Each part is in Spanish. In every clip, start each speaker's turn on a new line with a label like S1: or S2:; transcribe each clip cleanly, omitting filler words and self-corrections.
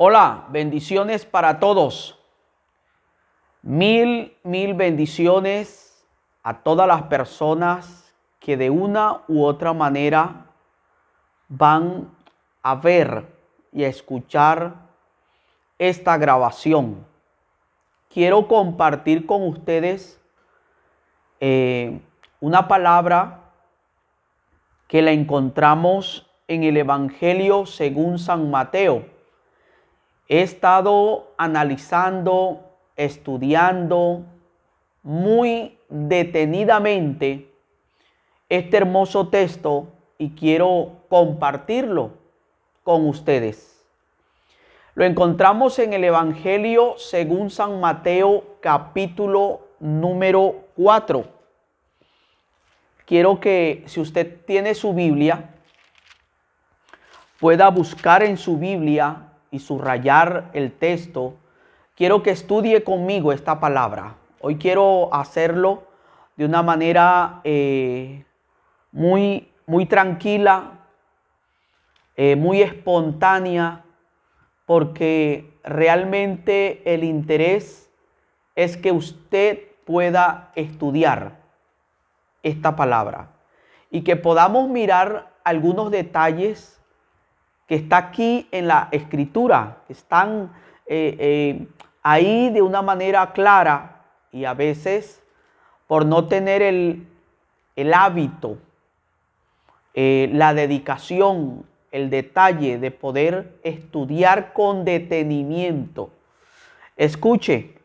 S1: Hola, bendiciones para todos. Mil bendiciones a todas las personas que de una u otra manera van a ver y a escuchar esta grabación. Quiero compartir con ustedes una palabra que la encontramos en el Evangelio según San Mateo. He estado analizando, estudiando muy detenidamente este hermoso texto y quiero compartirlo con ustedes. Lo encontramos en el Evangelio según San Mateo, capítulo número 4. Quiero que, si usted tiene su Biblia, pueda buscar en su Biblia y subrayar el texto. Quiero que estudie conmigo esta palabra. Hoy quiero hacerlo de una manera muy tranquila, muy espontánea, porque realmente el interés es que usted pueda estudiar esta palabra y que podamos mirar algunos detalles que está aquí en la escritura, que están ahí de una manera clara, y a veces por no tener el hábito, la dedicación, el detalle de poder estudiar con detenimiento. Escuche,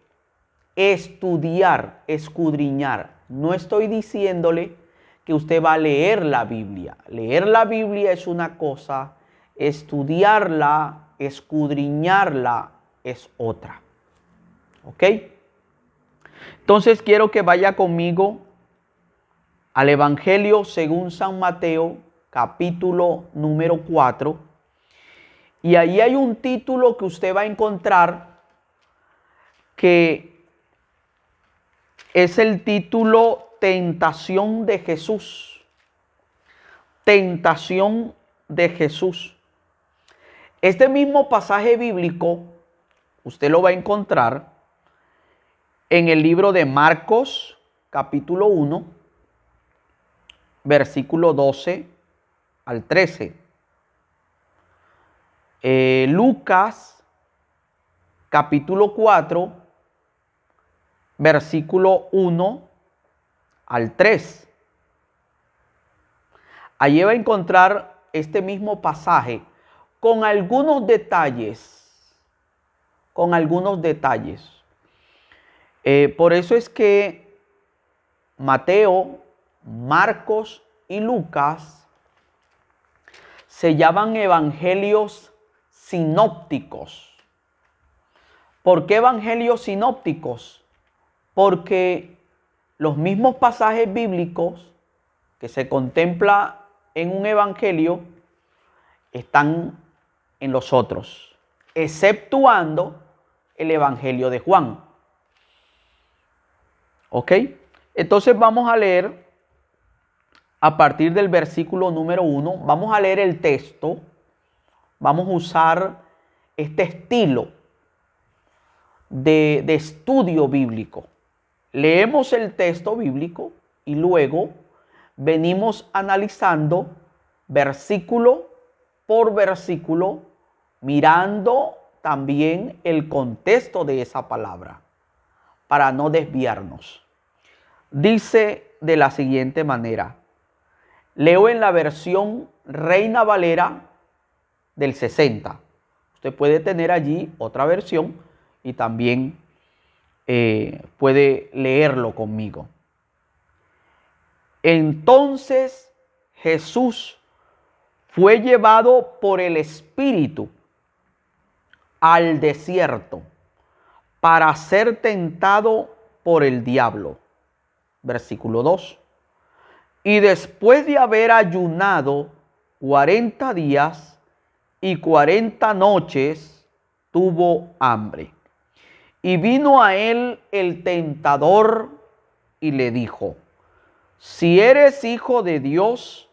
S1: estudiar, escudriñar. No estoy diciéndole que usted va a leer la Biblia. Leer la Biblia es una cosa, estudiarla, escudriñarla es otra. ¿Ok? Entonces quiero que vaya conmigo al Evangelio según San Mateo, capítulo número 4. Y ahí hay un título que usted va a encontrar que es el título Tentación de Jesús. Tentación de Jesús. Este mismo pasaje bíblico usted lo va a encontrar en el libro de Marcos, capítulo 1, versículo 12 al 13. Lucas, capítulo 4, versículo 1 al 3. Allí va a encontrar este mismo pasaje con algunos detalles. Por eso es que Mateo, Marcos y Lucas se llaman evangelios sinópticos. ¿Por qué evangelios sinópticos? Porque los mismos pasajes bíblicos que se contempla en un evangelio están en los otros, exceptuando el evangelio de Juan. ¿Ok? Entonces vamos a leer a partir del versículo número 1. Vamos a leer el texto. Vamos a usar este estilo de estudio bíblico. Leemos el texto bíblico y luego venimos analizando versículo por versículo, mirando también el contexto de esa palabra para no desviarnos. Dice de la siguiente manera. Leo en la versión Reina Valera del 60. Usted puede tener allí otra versión y también puede leerlo conmigo. Entonces Jesús fue llevado por el Espíritu al desierto para ser tentado por el diablo. Versículo 2. Y después de haber ayunado 40 días y 40 noches, tuvo hambre. Y vino a él el tentador y le dijo: si eres hijo de Dios,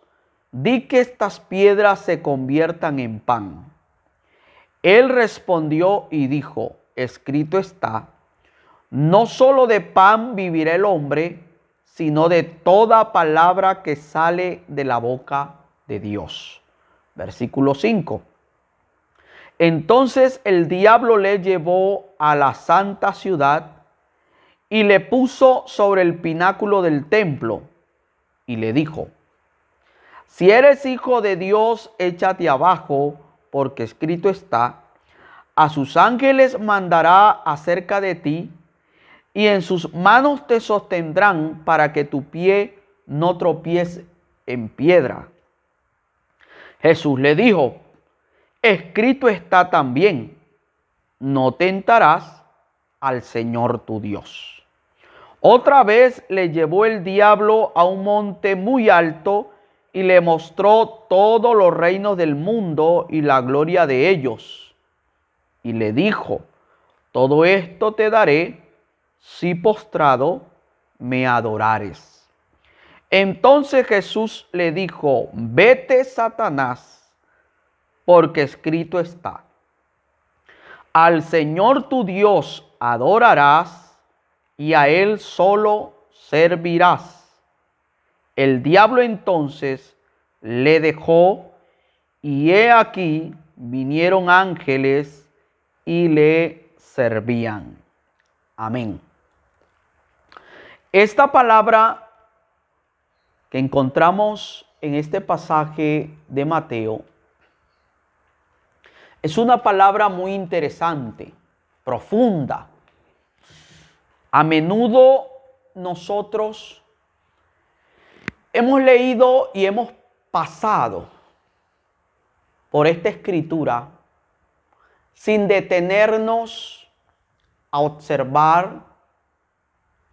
S1: di que estas piedras se conviertan en pan. Él respondió y dijo, escrito está, no solo de pan vivirá el hombre, sino de toda palabra que sale de la boca de Dios. Versículo 5. Entonces el diablo le llevó a la santa ciudad y le puso sobre el pináculo del templo y le dijo, si eres hijo de Dios, échate abajo, porque escrito está, a sus ángeles mandará acerca de ti, y en sus manos te sostendrán para que tu pie no tropiece en piedra. Jesús le dijo, escrito está también, no tentarás al Señor tu Dios. Otra vez le llevó el diablo a un monte muy alto y le mostró todos los reinos del mundo y la gloria de ellos. Y le dijo, todo esto te daré si postrado me adorares. Entonces Jesús le dijo, vete, Satanás, porque escrito está, al Señor tu Dios adorarás y a Él solo servirás. El diablo entonces le dejó y he aquí vinieron ángeles y le servían. Amén. Esta palabra que encontramos en este pasaje de Mateo es una palabra muy interesante, profunda. A menudo nosotros hemos leído y hemos pasado por esta escritura sin detenernos a observar,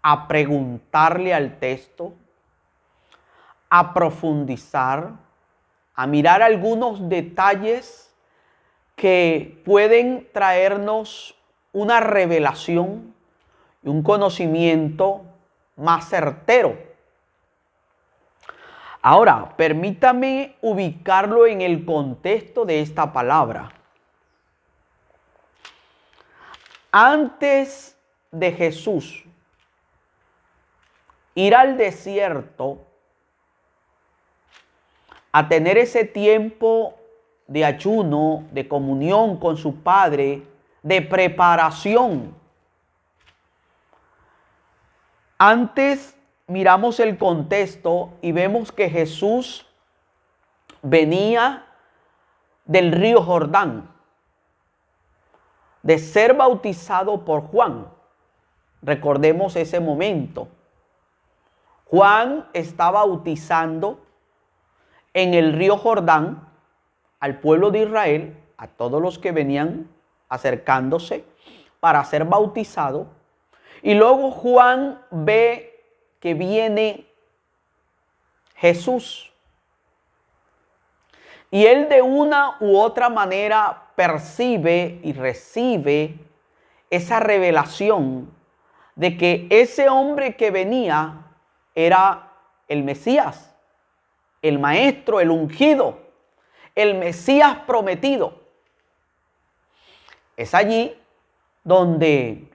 S1: a preguntarle al texto, a profundizar, a mirar algunos detalles que pueden traernos una revelación y un conocimiento más certero. Ahora, permítame ubicarlo en el contexto de esta palabra. Antes de Jesús ir al desierto a tener ese tiempo de ayuno, de comunión con su Padre, de preparación. Antes miramos el contexto y vemos que Jesús venía del río Jordán, de ser bautizado por Juan. Recordemos ese momento. Juan está bautizando en el río Jordán al pueblo de Israel, a todos los que venían acercándose para ser bautizados. Y luego Juan ve que viene Jesús. Y él de una u otra manera percibe y recibe esa revelación de que ese hombre que venía era el Mesías, el Maestro, el ungido, el Mesías prometido. Es allí donde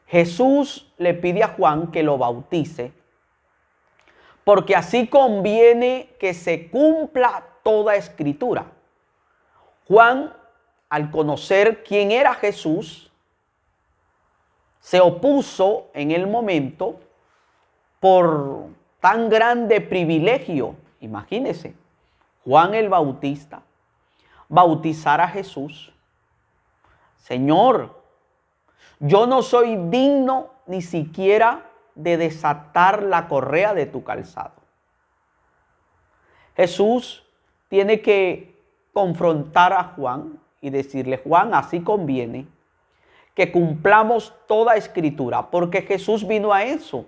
S1: Jesús le pide a Juan que lo bautice, porque así conviene que se cumpla toda escritura. Juan, al conocer quién era Jesús, se opuso en el momento por tan grande privilegio. Imagínense, Juan el Bautista, bautizar a Jesús. Señor, yo no soy digno ni siquiera de desatar la correa de tu calzado. Jesús tiene que confrontar a Juan y decirle, Juan, así conviene que cumplamos toda escritura, porque Jesús vino a eso,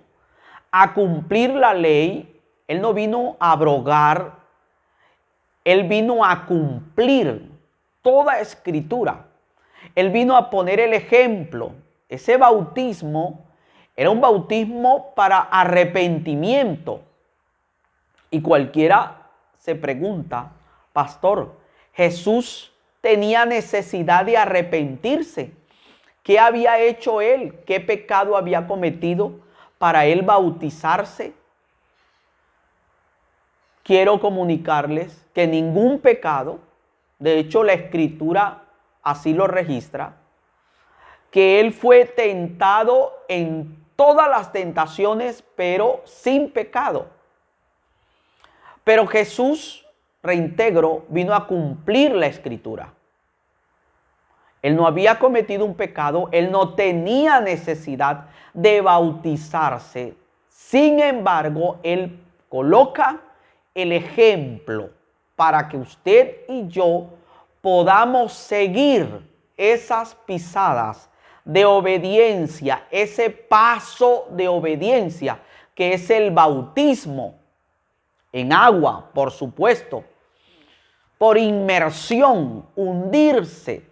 S1: a cumplir la ley. Él no vino a abrogar, Él vino a cumplir toda escritura. Él vino a poner el ejemplo. Ese bautismo era un bautismo para arrepentimiento. Y cualquiera se pregunta, pastor, Jesús tenía necesidad de arrepentirse. ¿Qué había hecho él? ¿Qué pecado había cometido para él bautizarse? Quiero comunicarles que ningún pecado, de hecho la Escritura así lo registra, que él fue tentado en todas las tentaciones, pero sin pecado. Pero Jesús, reintegro, vino a cumplir la Escritura. Él no había cometido un pecado, él no tenía necesidad de bautizarse. Sin embargo, él coloca el ejemplo para que usted y yo podamos seguir esas pisadas de obediencia, ese paso de obediencia que es el bautismo en agua, por supuesto, por inmersión, hundirse,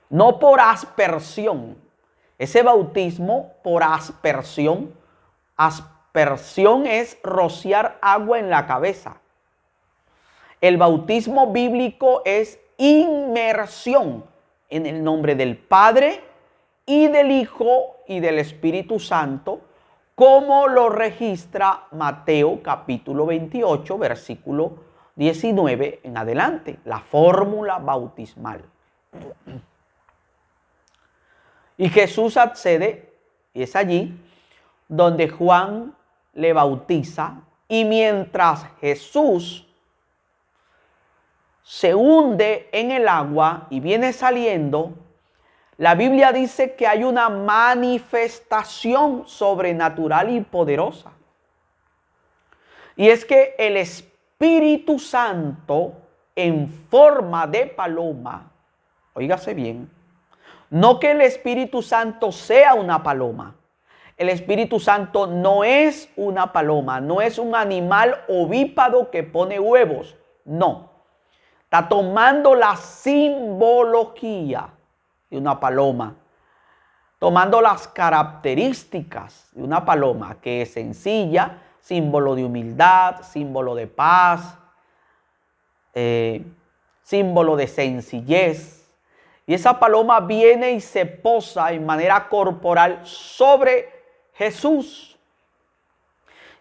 S1: no por aspersión. Ese bautismo por aspersión, aspersión es rociar agua en la cabeza. El bautismo bíblico es inmersión en el nombre del Padre y del Hijo y del Espíritu Santo, como lo registra Mateo capítulo 28, versículo 19 en adelante, la fórmula bautismal. Y Jesús accede, y es allí donde Juan le bautiza, y mientras Jesús se hunde en el agua y viene saliendo, la Biblia dice que hay una manifestación sobrenatural y poderosa. Y es que el Espíritu Santo en forma de paloma, óigase bien, no que el Espíritu Santo sea una paloma. El Espíritu Santo no es una paloma, no es un animal ovíparo que pone huevos, no. Está tomando la simbología de una paloma, tomando las características de una paloma, que es sencilla, símbolo de humildad, símbolo de paz, símbolo de sencillez. Y esa paloma viene y se posa en manera corporal sobre Jesús.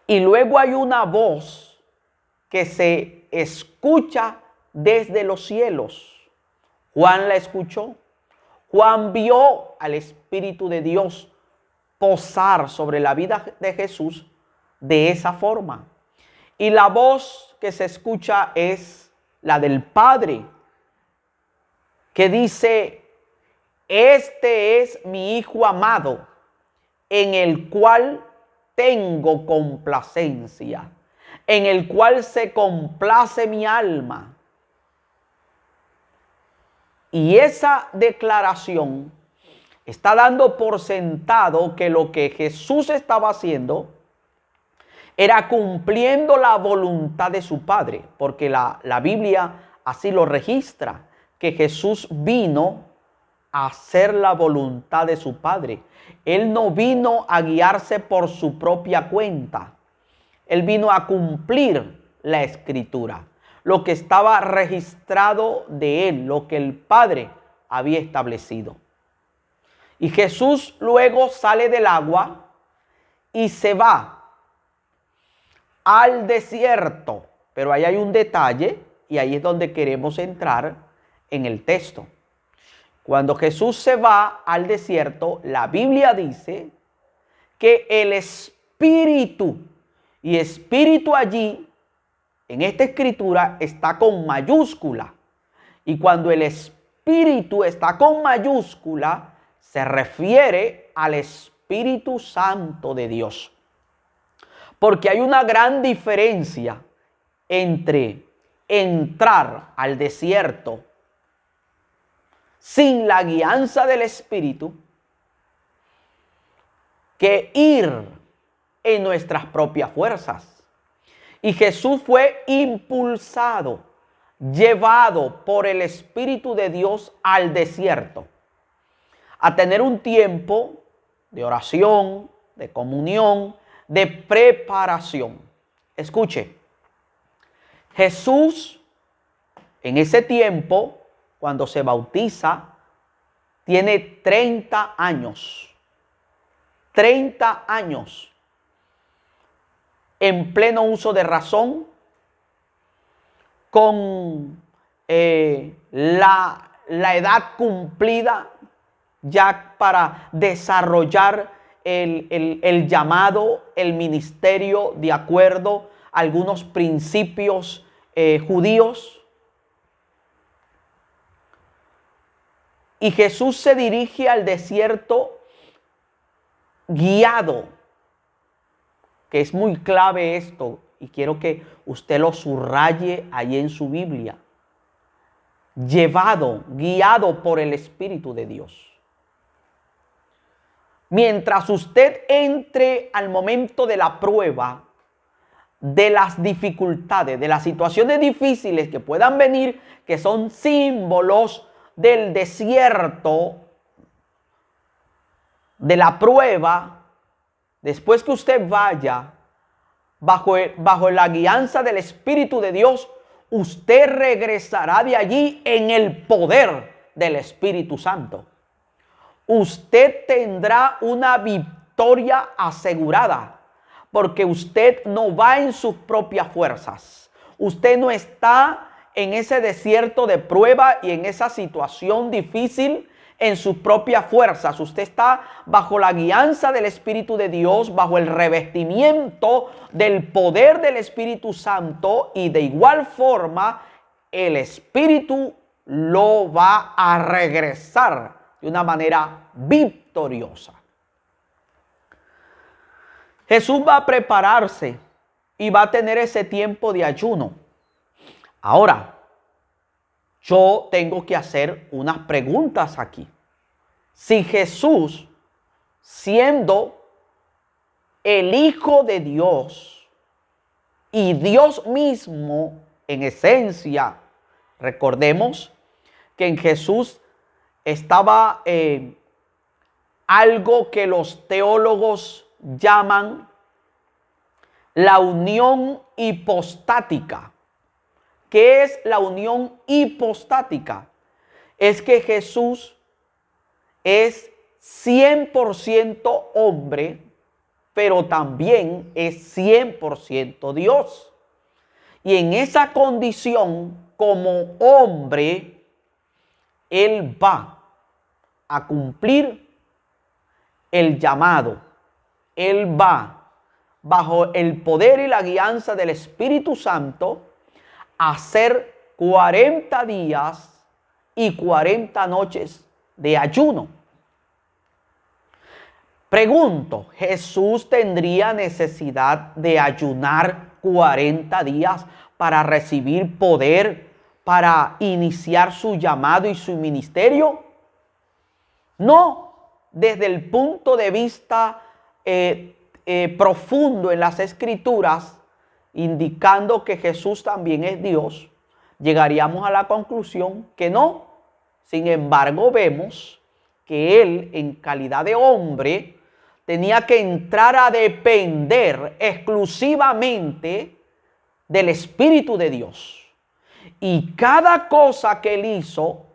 S1: Y luego hay una voz que se escucha desde los cielos. Juan la escuchó. Juan vio al Espíritu de Dios posar sobre la vida de Jesús de esa forma. Y la voz que se escucha es la del Padre, que dice: este es mi Hijo amado, en el cual tengo complacencia, en el cual se complace mi alma. Y esa declaración está dando por sentado que lo que Jesús estaba haciendo era cumpliendo la voluntad de su Padre, porque la Biblia así lo registra, que Jesús vino a hacer la voluntad de su Padre. Él no vino a guiarse por su propia cuenta. Él vino a cumplir la Escritura, lo que estaba registrado de él, lo que el Padre había establecido. Y Jesús luego sale del agua y se va al desierto. Pero ahí hay un detalle y ahí es donde queremos entrar en el texto. Cuando Jesús se va al desierto, la Biblia dice que el Espíritu, y Espíritu allí, en esta escritura, está con mayúscula. Y cuando el Espíritu está con mayúscula, se refiere al Espíritu Santo de Dios. Porque hay una gran diferencia entre entrar al desierto sin la guianza del Espíritu que ir en nuestras propias fuerzas. Y Jesús fue impulsado, llevado por el Espíritu de Dios al desierto, a tener un tiempo de oración, de comunión, de preparación. Escuche, Jesús en ese tiempo cuando se bautiza, tiene 30 años. 30 años en pleno uso de razón, con la edad cumplida ya para desarrollar el llamado, el ministerio de acuerdo a algunos principios judíos. Y Jesús se dirige al desierto guiado, que es muy clave esto, y quiero que usted lo subraye ahí en su Biblia. Guiado por el Espíritu de Dios. Mientras usted entre al momento de la prueba, de las dificultades, de las situaciones difíciles que puedan venir, que son símbolos del desierto, de la prueba, después que usted vaya bajo la guianza del Espíritu de Dios, usted regresará de allí en el poder del Espíritu Santo. Usted tendrá una victoria asegurada, porque usted no va en sus propias fuerzas. Usted no está en ese desierto de prueba y en esa situación difícil en sus propias fuerzas. Usted está bajo la guianza del Espíritu de Dios, bajo el revestimiento del poder del Espíritu Santo, y de igual forma el Espíritu lo va a regresar de una manera victoriosa. Jesús va a prepararse y va a tener ese tiempo de ayuno. Ahora, yo tengo que hacer unas preguntas aquí. Si Jesús, siendo el Hijo de Dios y Dios mismo en esencia, recordemos que en Jesús estaba algo que los teólogos llaman la unión hipostática. ¿Qué es la unión hipostática? Es que Jesús es 100% hombre, pero también es 100% Dios. Y en esa condición, como hombre, Él va a cumplir el llamado. Él va, bajo el poder y la guianza del Espíritu Santo, a hacer 40 días y 40 noches de ayuno. Pregunto, ¿Jesús tendría necesidad de ayunar 40 días para recibir poder, para iniciar su llamado y su ministerio? No, desde el punto de vista profundo en las Escrituras, indicando que Jesús también es Dios, llegaríamos a la conclusión que no. Sin embargo, vemos que Él, en calidad de hombre, tenía que entrar a depender exclusivamente del Espíritu de Dios. Y cada cosa que Él hizo,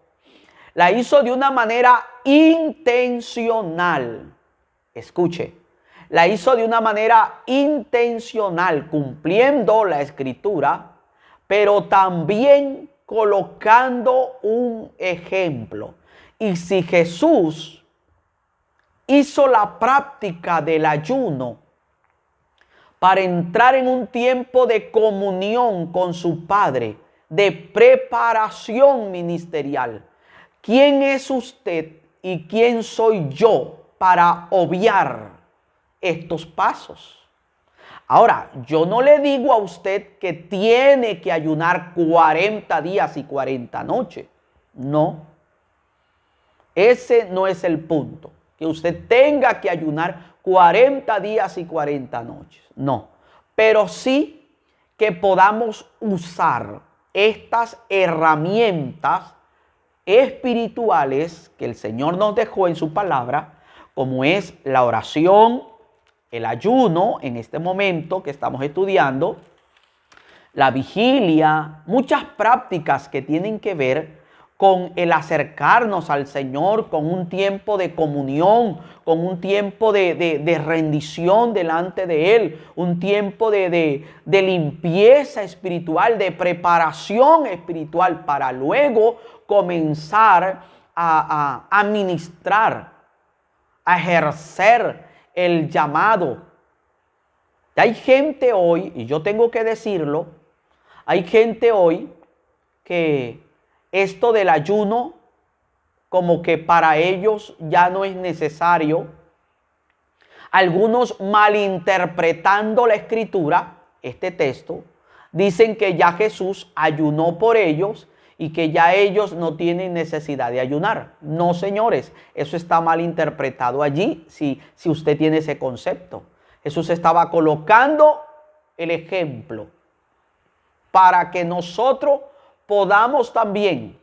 S1: la hizo de una manera intencional. Escuche, la hizo de una manera intencional, cumpliendo la Escritura, pero también colocando un ejemplo. Y si Jesús hizo la práctica del ayuno para entrar en un tiempo de comunión con su Padre, de preparación ministerial, ¿quién es usted y quién soy yo para obviar estos pasos? Ahora, yo no le digo a usted que tiene que ayunar 40 días y 40 noches. No. Ese no es el punto. Que usted tenga que ayunar 40 días y 40 noches. No. Pero sí que podamos usar estas herramientas espirituales que el Señor nos dejó en su palabra, como es la oración, el ayuno, en este momento que estamos estudiando, la vigilia, muchas prácticas que tienen que ver con el acercarnos al Señor, con un tiempo de comunión, con un tiempo de rendición delante de Él, un tiempo de limpieza espiritual, de preparación espiritual, para luego comenzar a ministrar, a ejercer el llamado. Hay gente hoy, y yo tengo que decirlo, hay gente hoy que esto del ayuno, como que para ellos ya no es necesario. Algunos, malinterpretando la escritura, este texto, dicen que ya Jesús ayunó por ellos y que ya ellos no tienen necesidad de ayunar. No, señores, eso está mal interpretado allí, si usted tiene ese concepto. Jesús estaba colocando el ejemplo para que nosotros podamos también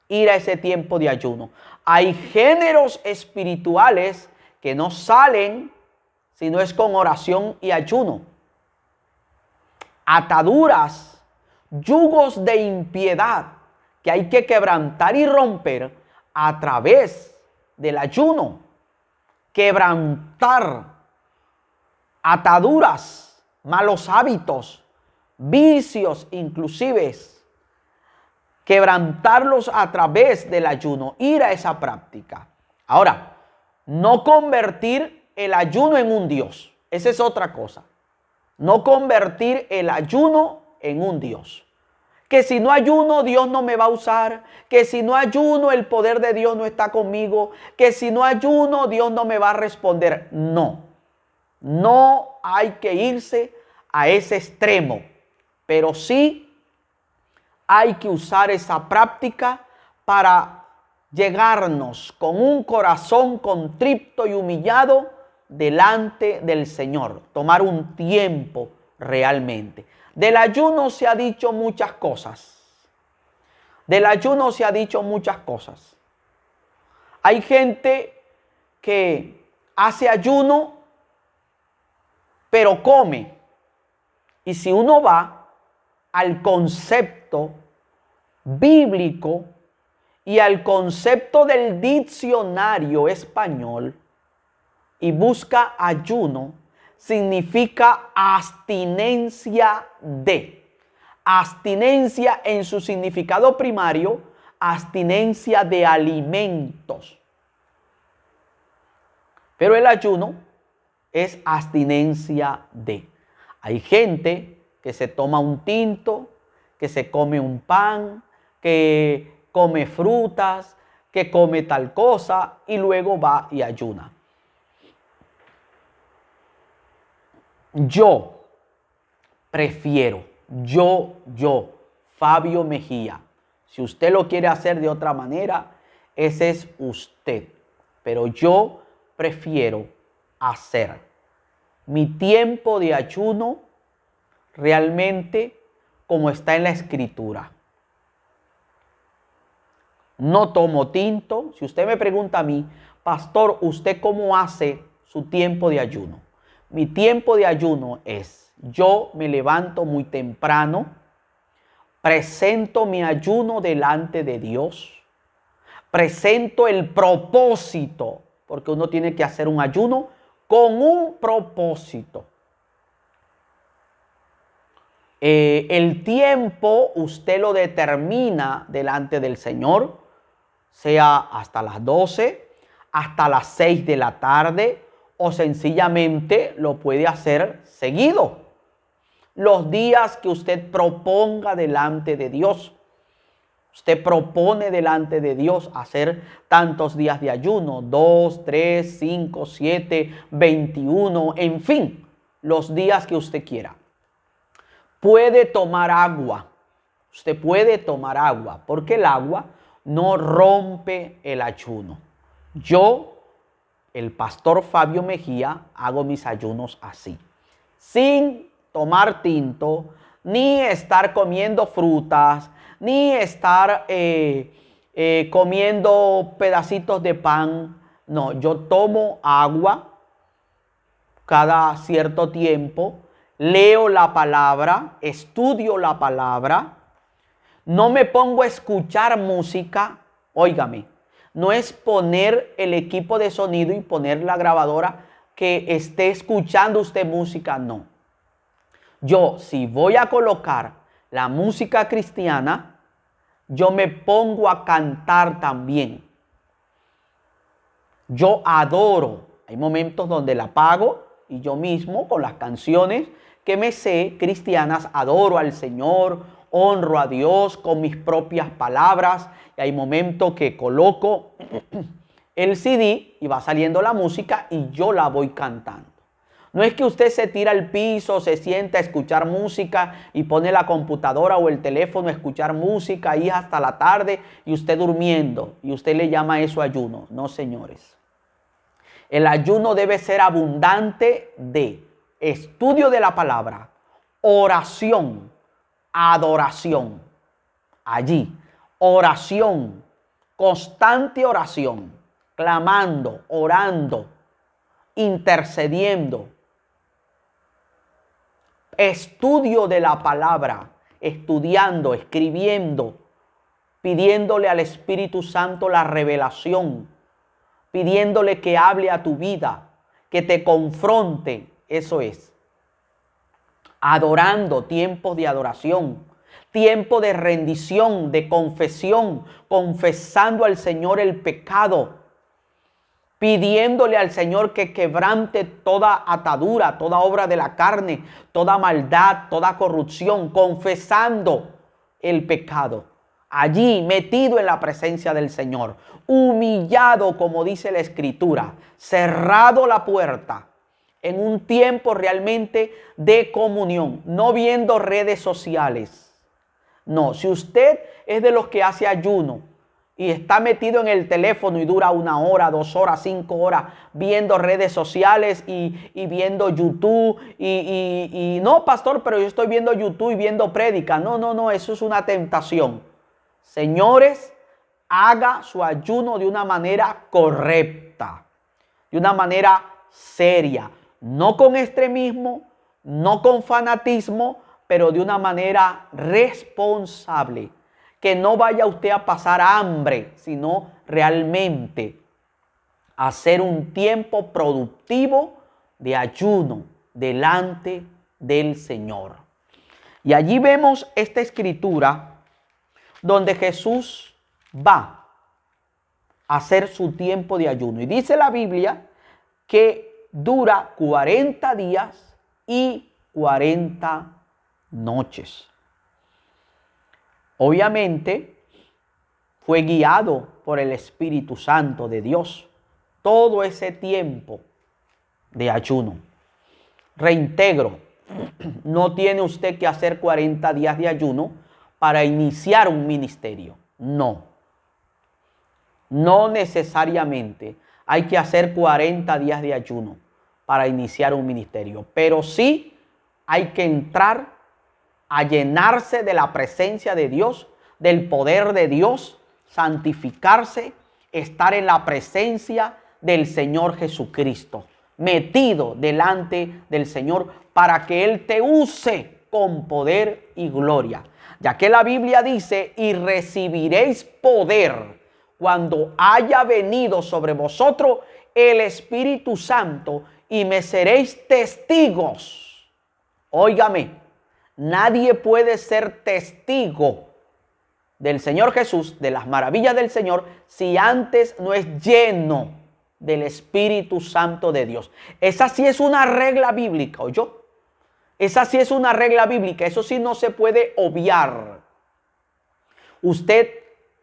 S1: ir a ese tiempo de ayuno. Hay géneros espirituales que no salen si no es con oración y ayuno. Ataduras, yugos de impiedad que hay que quebrantar y romper a través del ayuno. Quebrantar ataduras, malos hábitos, vicios inclusive, quebrantarlos a través del ayuno, ir a esa práctica. Ahora, no convertir el ayuno en un Dios, esa es otra cosa. No convertir el ayuno en un Dios. Que si no ayuno, Dios no me va a usar. Que si no ayuno, el poder de Dios no está conmigo. Que si no ayuno, Dios no me va a responder. No, no hay que irse a ese extremo, pero sí hay que usar esa práctica para llegarnos con un corazón contrito y humillado delante del Señor. Tomar un tiempo realmente. Del ayuno se ha dicho muchas cosas. Del ayuno se ha dicho muchas cosas. Hay gente que hace ayuno, pero come. Y si uno va al concepto bíblico y al concepto del diccionario español y busca ayuno, significa abstinencia de. Abstinencia en su significado primario, abstinencia de alimentos. Pero el ayuno es abstinencia de. Hay gente que se toma un tinto, que se come un pan, que come frutas, que come tal cosa y luego va y ayuna. Yo prefiero, Fabio Mejía. Si usted lo quiere hacer de otra manera, ese es usted. Pero yo prefiero hacer mi tiempo de ayuno realmente como está en la escritura. No tomo tinto. Si usted me pregunta a mí, pastor, ¿usted cómo hace su tiempo de ayuno? Mi tiempo de ayuno es, yo me levanto muy temprano, presento mi ayuno delante de Dios, presento el propósito, porque uno tiene que hacer un ayuno con un propósito. El tiempo usted lo determina delante del Señor, sea hasta las 12, hasta las 6 de la tarde, o sencillamente lo puede hacer seguido. Los días que usted proponga delante de Dios. Usted propone delante de Dios hacer tantos días de ayuno, 2, 3, 5, 7, 21, en fin, los días que usted quiera. Puede tomar agua. Usted puede tomar agua, porque el agua no rompe el ayuno. Yo, el pastor Fabio Mejía, hago mis ayunos así, sin tomar tinto, ni estar comiendo frutas, ni estar comiendo pedacitos de pan. No, yo tomo agua cada cierto tiempo, leo la palabra, estudio la palabra. No me pongo a escuchar música, óigame, no es poner el equipo de sonido y poner la grabadora que esté escuchando usted música, no. Yo, si voy a colocar la música cristiana, yo me pongo a cantar también. Yo adoro. Hay momentos donde la apago y yo mismo con las canciones que me sé cristianas adoro al Señor, honro a Dios con mis propias palabras. Y hay momentos que coloco el CD y va saliendo la música y yo la voy cantando. No es que usted se tira al piso, se sienta a escuchar música y pone la computadora o el teléfono a escuchar música ahí hasta la tarde y usted durmiendo y usted le llama eso ayuno. No, señores. El ayuno debe ser abundante de estudio de la palabra, oración, adoración. Allí, oración, constante oración, clamando, orando, intercediendo. Estudio de la palabra, estudiando, escribiendo, pidiéndole al Espíritu Santo la revelación, pidiéndole que hable a tu vida, que te confronte. Eso es. Adorando, tiempos de adoración, tiempo de rendición, de confesión, confesando al Señor el pecado, pidiéndole al Señor que quebrante toda atadura, toda obra de la carne, toda maldad, toda corrupción, confesando el pecado. Allí, metido en la presencia del Señor, humillado, como dice la Escritura, cerrado la puerta, en un tiempo realmente de comunión, no viendo redes sociales. No, si usted es de los que hace ayuno y está metido en el teléfono y dura 1 hora, 2 horas, 5 horas viendo redes sociales y viendo YouTube y no, pastor, pero yo estoy viendo YouTube y viendo prédica. No, eso es una tentación. Señores, haga su ayuno de una manera correcta, de una manera seria, no con extremismo, no con fanatismo, pero de una manera responsable. Que no vaya usted a pasar hambre, sino realmente hacer un tiempo productivo de ayuno delante del Señor. Y allí vemos esta escritura donde Jesús va a hacer su tiempo de ayuno. Y dice la Biblia que dura 40 días y 40 noches. Obviamente fue guiado por el Espíritu Santo de Dios todo ese tiempo de ayuno. Reintegro, no tiene usted que hacer 40 días de ayuno para iniciar un ministerio. No necesariamente hay que hacer 40 días de ayuno para iniciar un ministerio, pero sí hay que entrar a llenarse de la presencia de Dios, del poder de Dios, santificarse, estar en la presencia del Señor Jesucristo, metido delante del Señor para que Él te use con poder y gloria. Ya que la Biblia dice, y recibiréis poder cuando haya venido sobre vosotros el Espíritu Santo y me seréis testigos. Óigame, nadie puede ser testigo del Señor Jesús, de las maravillas del Señor, si antes no es lleno del Espíritu Santo de Dios. Esa sí es una regla bíblica, ¿oyó? Esa sí es una regla bíblica, eso sí no se puede obviar. Usted,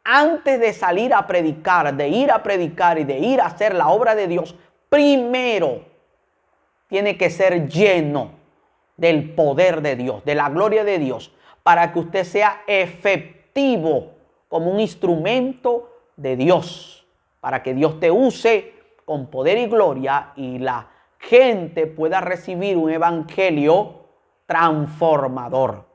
S1: antes de salir a predicar, de ir a predicar y de ir a hacer la obra de Dios, primero tiene que ser lleno del poder de Dios, de la gloria de Dios, para que usted sea efectivo como un instrumento de Dios, para que Dios te use con poder y gloria y la gente pueda recibir un evangelio transformador.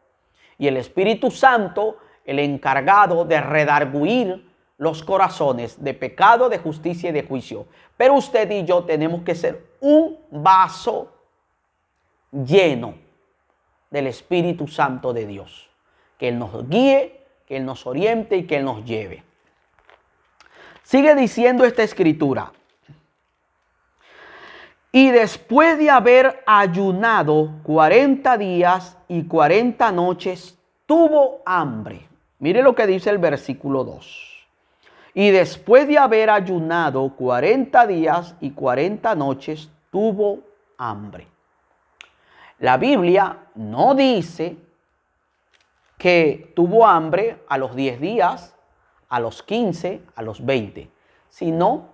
S1: Y el Espíritu Santo, el encargado de redarguir los corazones de pecado, de justicia y de juicio. Pero usted y yo tenemos que ser un vaso lleno del Espíritu Santo de Dios. Que Él nos guíe, que que Él nos oriente y que Él nos lleve. Sigue diciendo esta escritura. Y después de haber ayunado 40 días y 40 noches, tuvo hambre. Mire lo que dice el versículo 2. Y después de haber ayunado 40 días y 40 noches, tuvo hambre. La Biblia no dice que tuvo hambre a los 10 días, a los 15, a los 20, sino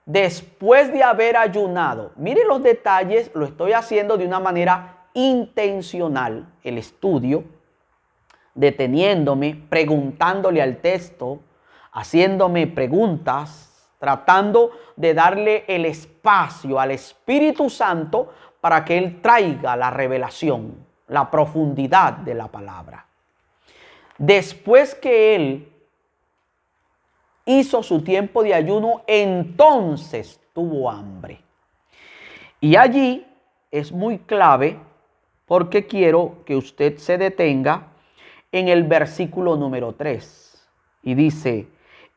S1: después de haber ayunado. Mire los detalles, lo estoy haciendo de una manera intencional, el estudio, deteniéndome, preguntándole al texto, haciéndome preguntas, tratando de darle el espacio al Espíritu Santo para que Él traiga la revelación, la profundidad de la palabra. Después que Él hizo su tiempo de ayuno, entonces tuvo hambre. Y allí es muy clave porque quiero que usted se detenga en el versículo número 3. Y dice,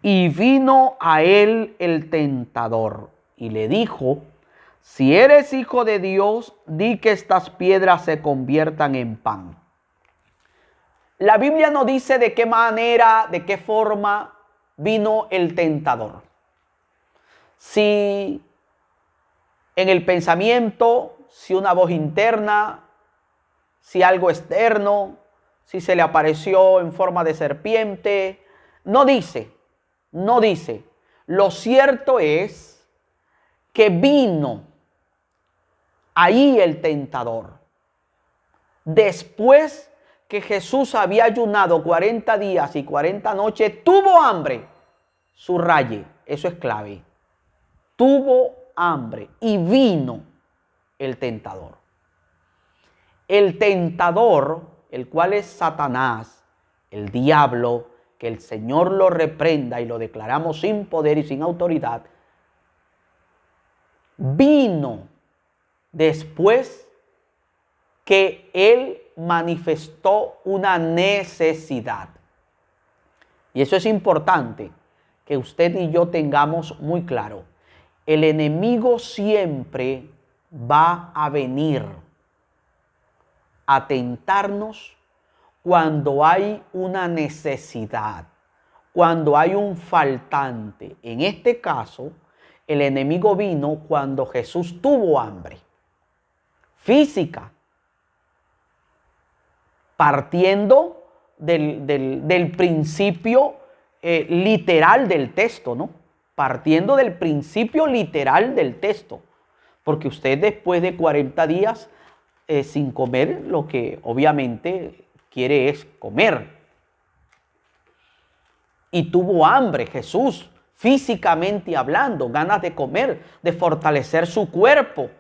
S1: y vino a él el tentador y le dijo, si eres hijo de Dios, di que estas piedras se conviertan en pan. La Biblia no dice de qué manera, de qué forma vino el tentador. Si en el pensamiento, si una voz interna, si algo externo, si se le apareció en forma de serpiente. No dice. Lo cierto es que vino ahí el tentador. Después que Jesús había ayunado 40 días y 40 noches, tuvo hambre. Subraye, eso es clave. Tuvo hambre y vino el tentador. El tentador, el cual es Satanás, el diablo, que el Señor lo reprenda y lo declaramos sin poder y sin autoridad, vino después que él manifestó una necesidad. Y eso es importante que usted y yo tengamos muy claro. El enemigo siempre va a venir a tentarnos cuando hay una necesidad, cuando hay un faltante. En este caso, el enemigo vino cuando Jesús tuvo hambre física, partiendo del principio literal del texto, ¿no? Partiendo del principio literal del texto. Porque usted después de 40 días sin comer, lo que obviamente quiere es comer. Y tuvo hambre Jesús, físicamente hablando, ganas de comer, de fortalecer su cuerpo.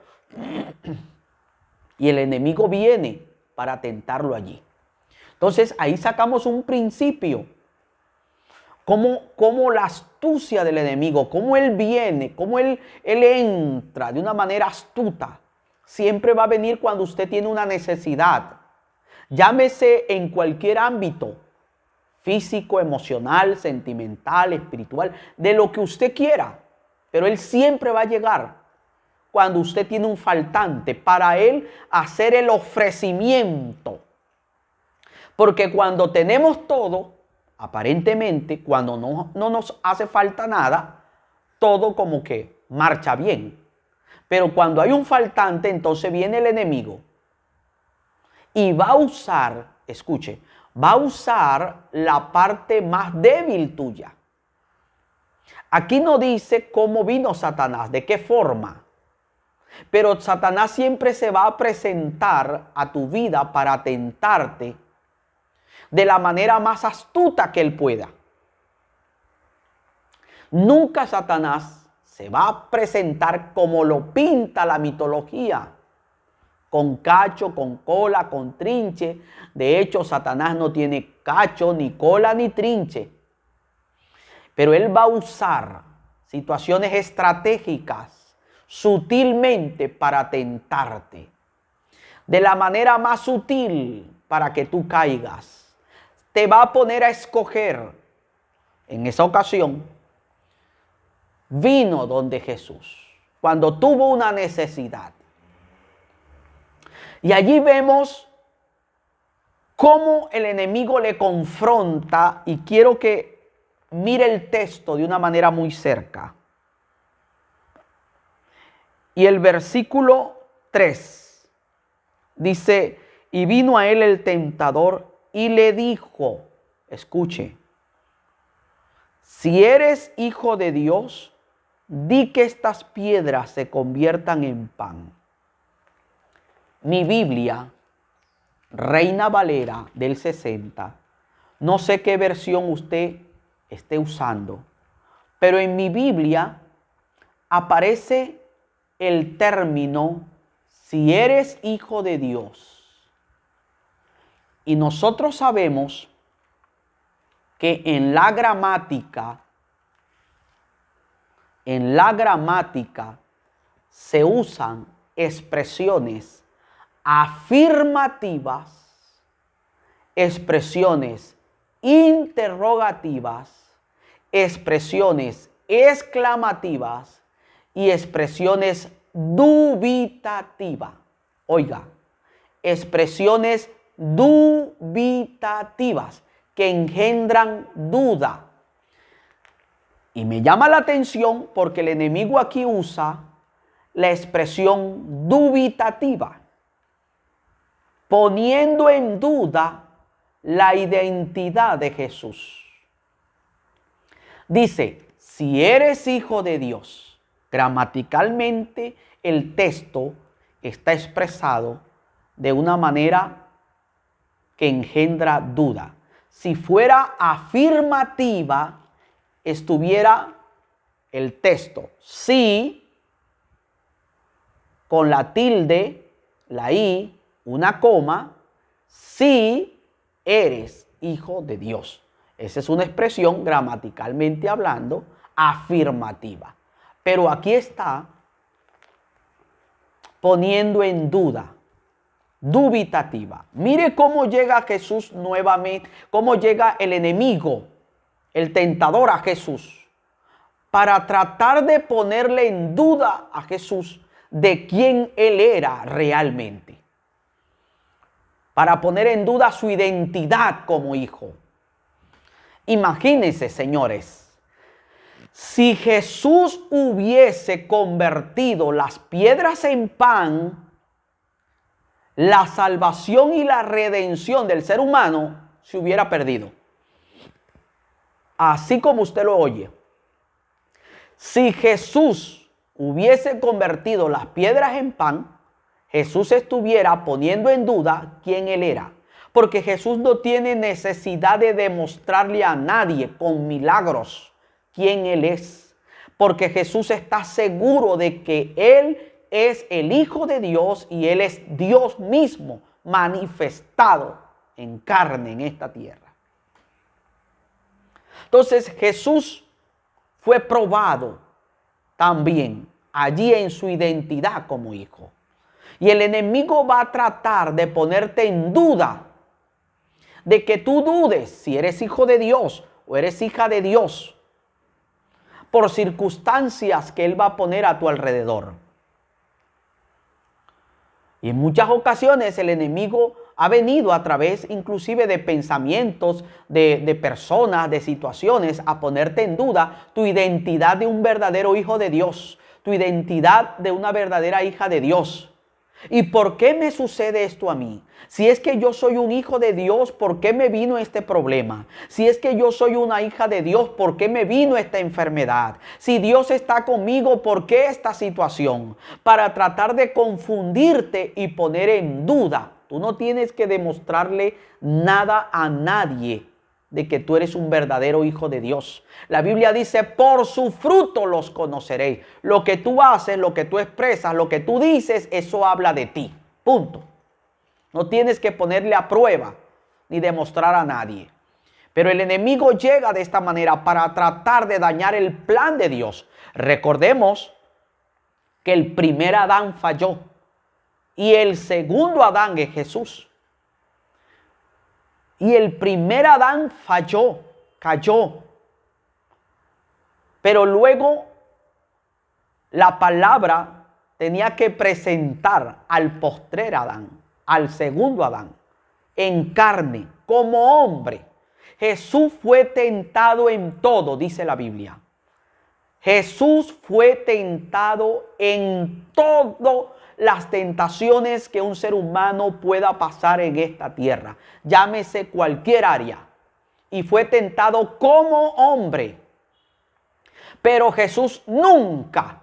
S1: Y el enemigo viene para tentarlo allí. Entonces ahí sacamos un principio. Cómo la astucia del enemigo, cómo él viene, cómo él entra de una manera astuta. Siempre va a venir cuando usted tiene una necesidad. Llámese en cualquier ámbito, físico, emocional, sentimental, espiritual, de lo que usted quiera. Pero él siempre va a llegar cuando usted tiene un faltante para él hacer el ofrecimiento. Porque cuando tenemos todo, aparentemente, cuando no nos hace falta nada, todo como que marcha bien. Pero cuando hay un faltante, entonces viene el enemigo y va a usar, escuche, va a usar la parte más débil tuya. Aquí no dice cómo vino Satanás, de qué forma. Pero Satanás siempre se va a presentar a tu vida para tentarte de la manera más astuta que él pueda. Nunca Satanás se va a presentar como lo pinta la mitología, con cacho, con cola, con trinche. De hecho, Satanás no tiene cacho, ni cola, ni trinche. Pero él va a usar situaciones estratégicas sutilmente para tentarte. De la manera más sutil para que tú caigas. te va a poner a escoger. En esa ocasión, vino donde Jesús, cuando tuvo una necesidad. Y allí vemos cómo el enemigo le confronta, y quiero que mire el texto de una manera muy cerca. Y el versículo 3 dice, y vino a él el tentador y le dijo, escuche, si eres hijo de Dios, di que estas piedras se conviertan en pan. Mi Biblia, Reina Valera del 60, no sé qué versión usted esté usando, pero en mi Biblia aparece el término, si eres hijo de Dios. Y nosotros sabemos que en la gramática se usan expresiones afirmativas, expresiones interrogativas, expresiones exclamativas y expresiones dubitativas. Oiga, expresiones dubitativas que engendran duda. Y me llama la atención porque el enemigo aquí usa la expresión dubitativa, poniendo en duda la identidad de Jesús. Dice, si eres hijo de Dios, gramaticalmente el texto está expresado de una manera que engendra duda. Si fuera afirmativa, estuviera el texto sí, con la tilde, la i, una coma, si eres hijo de Dios. Esa es una expresión gramaticalmente hablando afirmativa. Pero aquí está poniendo en duda, dubitativa. Mire cómo llega Jesús nuevamente, cómo llega el enemigo, el tentador a Jesús, para tratar de ponerle en duda a Jesús de quién él era realmente. Para poner en duda su identidad como hijo. Imagínense, señores, si Jesús hubiese convertido las piedras en pan, la salvación y la redención del ser humano se hubiera perdido. Así como usted lo oye. Si Jesús hubiese convertido las piedras en pan, Jesús estuviera poniendo en duda quién él era. Porque Jesús no tiene necesidad de demostrarle a nadie con milagros quién él es. Porque Jesús está seguro de que él es el Hijo de Dios y él es Dios mismo manifestado en carne en esta tierra. Entonces Jesús fue probado también allí en su identidad como hijo. Y el enemigo va a tratar de ponerte en duda, de que tú dudes si eres hijo de Dios o eres hija de Dios, por circunstancias que él va a poner a tu alrededor. Y en muchas ocasiones el enemigo ha venido a través inclusive de pensamientos, de personas, de situaciones, a ponerte en duda tu identidad de un verdadero hijo de Dios, tu identidad de una verdadera hija de Dios. ¿Y por qué me sucede esto a mí? Si es que yo soy un hijo de Dios, ¿por qué me vino este problema? Si es que yo soy una hija de Dios, ¿por qué me vino esta enfermedad? Si Dios está conmigo, ¿por qué esta situación? Para tratar de confundirte y poner en duda. Tú no tienes que demostrarle nada a nadie de que tú eres un verdadero hijo de Dios. La Biblia dice, por su fruto los conoceréis. Lo que tú haces, lo que tú expresas, lo que tú dices, eso habla de ti. Punto. No tienes que ponerle a prueba ni demostrar a nadie. Pero el enemigo llega de esta manera para tratar de dañar el plan de Dios. Recordemos que el primer Adán falló y el segundo Adán es Jesús. Y el primer Adán falló, cayó. Pero luego la palabra tenía que presentar al postrer Adán, al segundo Adán, en carne, como hombre. Jesús fue tentado en todo, dice la Biblia. Jesús fue tentado en todas las tentaciones que un ser humano pueda pasar en esta tierra. Llámese cualquier área. Y fue tentado como hombre. Pero Jesús nunca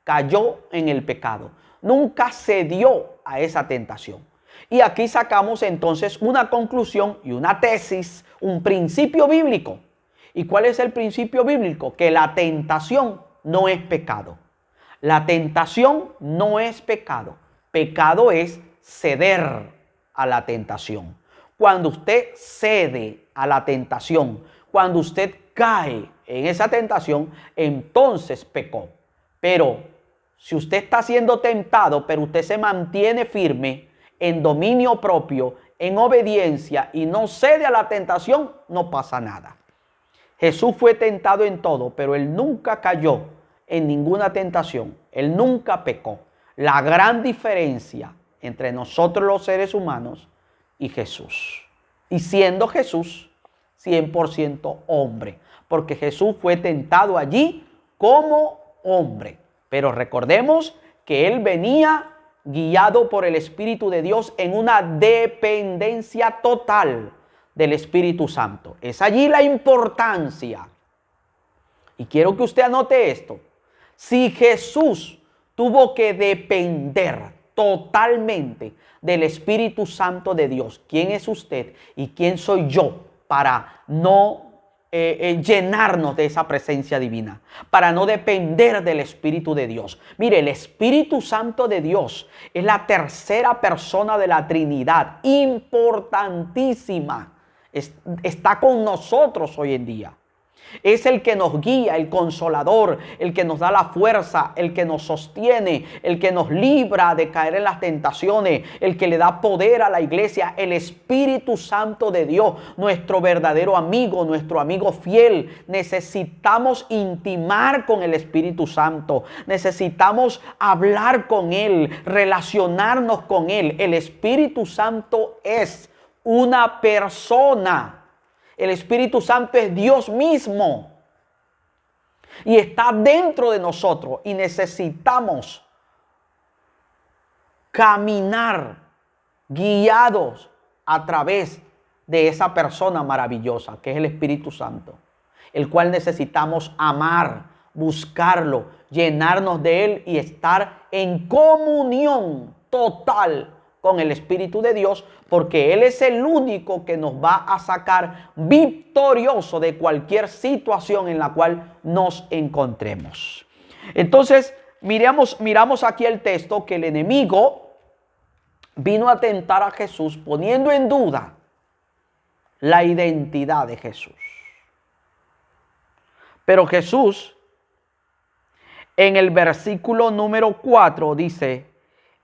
S1: cayó en el pecado. Nunca cedió a esa tentación. Y aquí sacamos entonces una conclusión y una tesis, un principio bíblico. ¿Y cuál es el principio bíblico? Que la tentación no es pecado. La tentación no es pecado. Pecado es ceder a la tentación. Cuando usted cede a la tentación, cuando usted cae en esa tentación, entonces pecó. Pero si usted está siendo tentado, pero usted se mantiene firme en dominio propio, en obediencia y no cede a la tentación, no pasa nada. Jesús fue tentado en todo, pero él nunca cayó en ninguna tentación. Él nunca pecó. La gran diferencia entre nosotros los seres humanos y Jesús. Y siendo Jesús 100% hombre, porque Jesús fue tentado allí como hombre. Pero recordemos que él venía guiado por el Espíritu de Dios en una dependencia total del Espíritu Santo. Es allí la importancia. Y quiero que usted anote esto. Si Jesús tuvo que depender totalmente del Espíritu Santo de Dios, ¿quién es usted y quién soy yo para no llenarnos de esa presencia divina, para no depender del Espíritu de Dios? Mire, el Espíritu Santo de Dios es la tercera persona de la Trinidad, importantísima. Está con nosotros hoy en día. Es el que nos guía, el consolador, el que nos da la fuerza, el que nos sostiene, el que nos libra de caer en las tentaciones, el que le da poder a la iglesia, el Espíritu Santo de Dios, nuestro verdadero amigo, nuestro amigo fiel. Necesitamos intimar con el Espíritu Santo, necesitamos hablar con Él, relacionarnos con Él. El Espíritu Santo es una persona. El Espíritu Santo es Dios mismo y está dentro de nosotros y necesitamos caminar guiados a través de esa persona maravillosa que es el Espíritu Santo, el cual necesitamos amar, buscarlo, llenarnos de Él y estar en comunión total con el Espíritu de Dios, porque Él es el único que nos va a sacar victorioso de cualquier situación en la cual nos encontremos. Entonces, miramos aquí el texto que el enemigo vino a tentar a Jesús poniendo en duda la identidad de Jesús. Pero Jesús, en el versículo número 4 dice: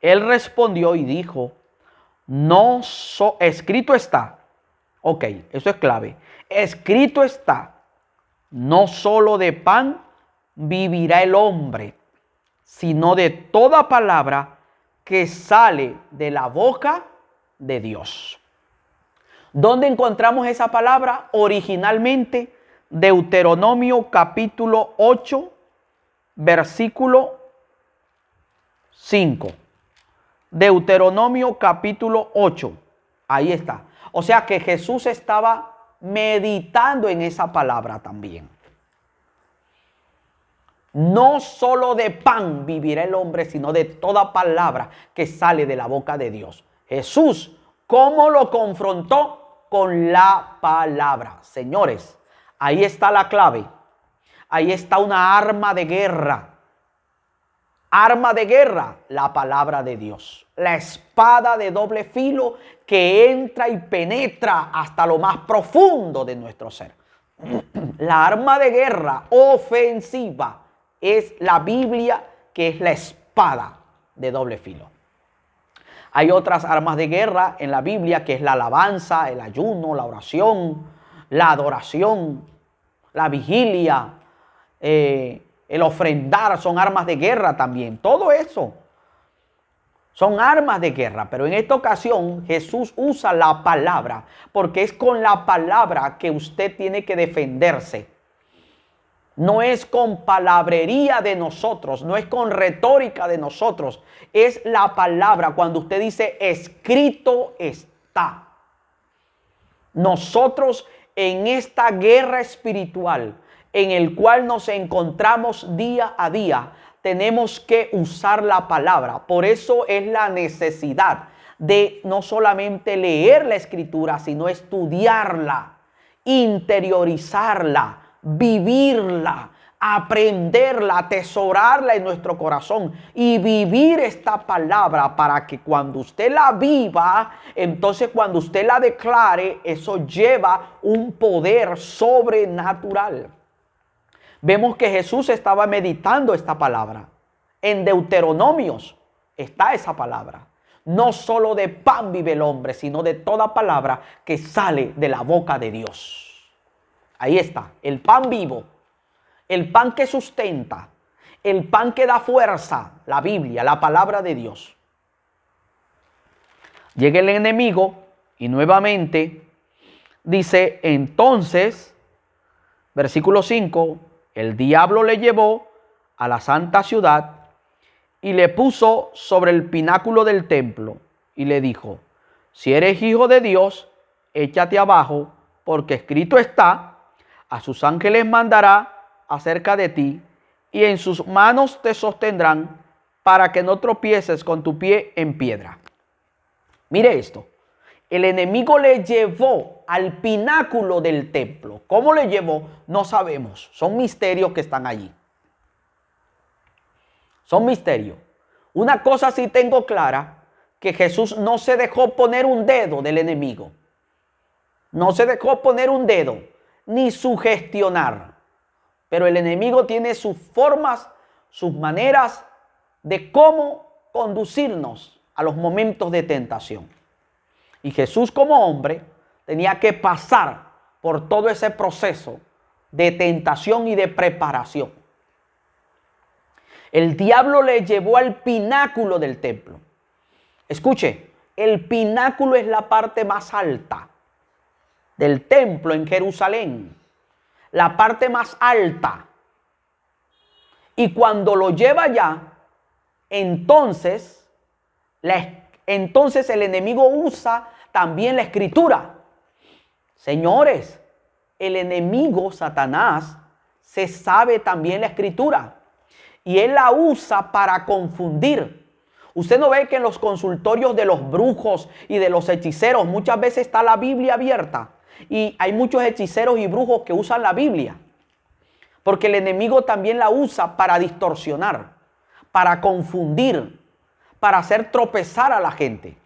S1: Él respondió y dijo, escrito está. Ok, eso es clave. Escrito está, no solo de pan vivirá el hombre, sino de toda palabra que sale de la boca de Dios. ¿Dónde encontramos esa palabra? Originalmente, Deuteronomio capítulo 8, versículo 5. Deuteronomio capítulo 8. Ahí está. O sea que Jesús estaba meditando en esa palabra también. No solo de pan vivirá el hombre, sino de toda palabra que sale de la boca de Dios. Jesús, ¿cómo lo confrontó? Con la palabra. Señores, ahí está la clave. Ahí está una arma de guerra. Arma de guerra, la palabra de Dios. La espada de doble filo que entra y penetra hasta lo más profundo de nuestro ser. La arma de guerra ofensiva es la Biblia, que es la espada de doble filo. Hay otras armas de guerra en la Biblia, que es la alabanza, el ayuno, la oración, la adoración, la vigilia, el ofrendar, son armas de guerra también. Todo eso son armas de guerra, pero en esta ocasión Jesús usa la palabra, porque es con la palabra que usted tiene que defenderse. No es con palabrería de nosotros, no es con retórica de nosotros, es la palabra. Cuando usted dice escrito está. Nosotros en esta guerra espiritual en el cual nos encontramos día a día, tenemos que usar la palabra. Por eso es la necesidad de no solamente leer la escritura, sino estudiarla, interiorizarla, vivirla, aprenderla, atesorarla en nuestro corazón y vivir esta palabra para que cuando usted la viva, entonces cuando usted la declare, eso lleva un poder sobrenatural. Vemos que Jesús estaba meditando esta palabra. En Deuteronomios está esa palabra. No solo de pan vive el hombre, sino de toda palabra que sale de la boca de Dios. Ahí está, el pan vivo, el pan que sustenta, el pan que da fuerza, la Biblia, la palabra de Dios. Llega el enemigo y nuevamente dice, entonces, versículo 5, el diablo le llevó a la santa ciudad y le puso sobre el pináculo del templo y le dijo, si eres hijo de Dios, échate abajo, porque escrito está, a sus ángeles mandará acerca de ti y en sus manos te sostendrán para que no tropieces con tu pie en piedra. Mire esto. El enemigo le llevó al pináculo del templo. ¿Cómo le llevó? No sabemos. Son misterios que están allí. Son misterios. Una cosa sí tengo clara, que Jesús no se dejó poner un dedo del enemigo. No se dejó poner un dedo, ni sugestionar. Pero el enemigo tiene sus formas, sus maneras de cómo conducirnos a los momentos de tentación. Y Jesús como hombre tenía que pasar por todo ese proceso de tentación y de preparación. El diablo le llevó al pináculo del templo. Escuche, el pináculo es la parte más alta del templo en Jerusalén. La parte más alta. Y cuando lo lleva allá, entonces el enemigo usa también la escritura. Señores, el enemigo, Satanás, se sabe también la escritura. Y él la usa para confundir. Usted no ve que en los consultorios de los brujos y de los hechiceros muchas veces está la Biblia abierta. Y hay muchos hechiceros y brujos que usan la Biblia. Porque el enemigo también la usa para distorsionar, para confundir, para hacer tropezar a la gente.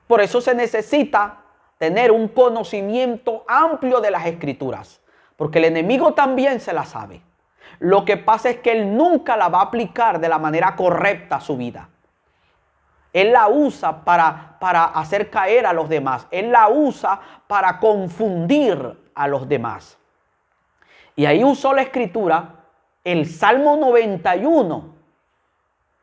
S1: Por eso se necesita tener un conocimiento amplio de las escrituras, porque el enemigo también se la sabe. Lo que pasa es que él nunca la va a aplicar de la manera correcta a su vida. Él la usa para hacer caer a los demás. Él la usa para confundir a los demás. Y ahí usó la escritura, el Salmo 91.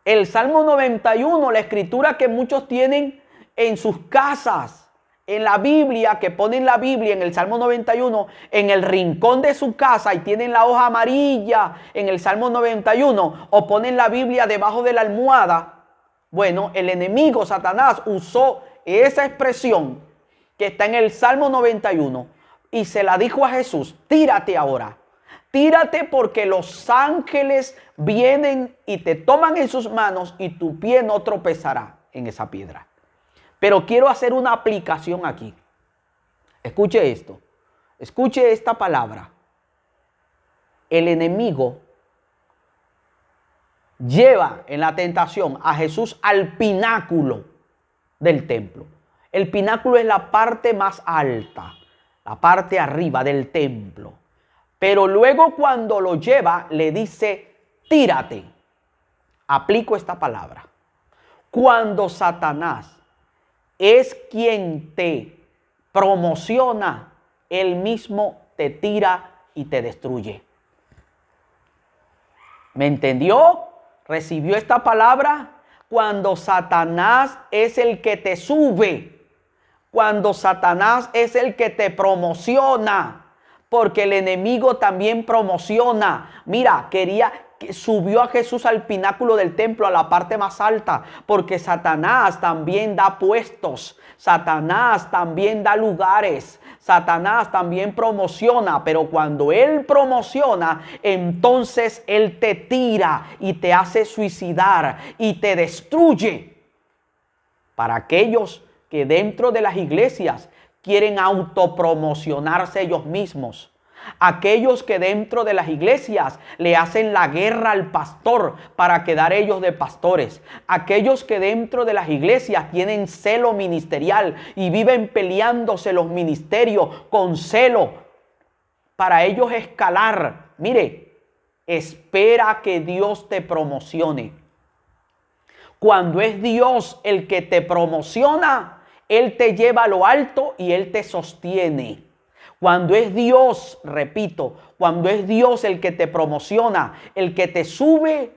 S1: El Salmo 91, la escritura que muchos tienen en sus casas, en la Biblia, que ponen la Biblia en el Salmo 91, en el rincón de su casa y tienen la hoja amarilla en el Salmo 91, o ponen la Biblia debajo de la almohada. Bueno, el enemigo, Satanás, usó esa expresión que está en el Salmo 91 y se la dijo a Jesús, tírate ahora. Tírate porque los ángeles vienen y te toman en sus manos y tu pie no tropezará en esa piedra. Pero quiero hacer una aplicación aquí. Escuche esto. Escuche esta palabra. El enemigo lleva en la tentación a Jesús al pináculo del templo. El pináculo es la parte más alta, la parte arriba del templo. Pero luego cuando lo lleva, le dice, tírate. Aplico esta palabra. Cuando Satanás es quien te promociona, él mismo te tira y te destruye. ¿Me entendió? ¿Recibió esta palabra? Cuando Satanás es el que te sube, cuando Satanás es el que te promociona, porque el enemigo también promociona. Mira, subió a Jesús al pináculo del templo, a la parte más alta, porque Satanás también da puestos, Satanás también da lugares, Satanás también promociona, pero cuando él promociona, entonces él te tira y te hace suicidar y te destruye. Para aquellos que dentro de las iglesias quieren autopromocionarse ellos mismos, aquellos que dentro de las iglesias le hacen la guerra al pastor para quedar ellos de pastores, aquellos que dentro de las iglesias tienen celo ministerial y viven peleándose los ministerios con celo para ellos escalar. Mire, espera que Dios te promocione. Cuando es Dios el que te promociona, Él te lleva a lo alto y Él te sostiene. Cuando es Dios, repito, cuando es Dios el que te promociona, el que te sube,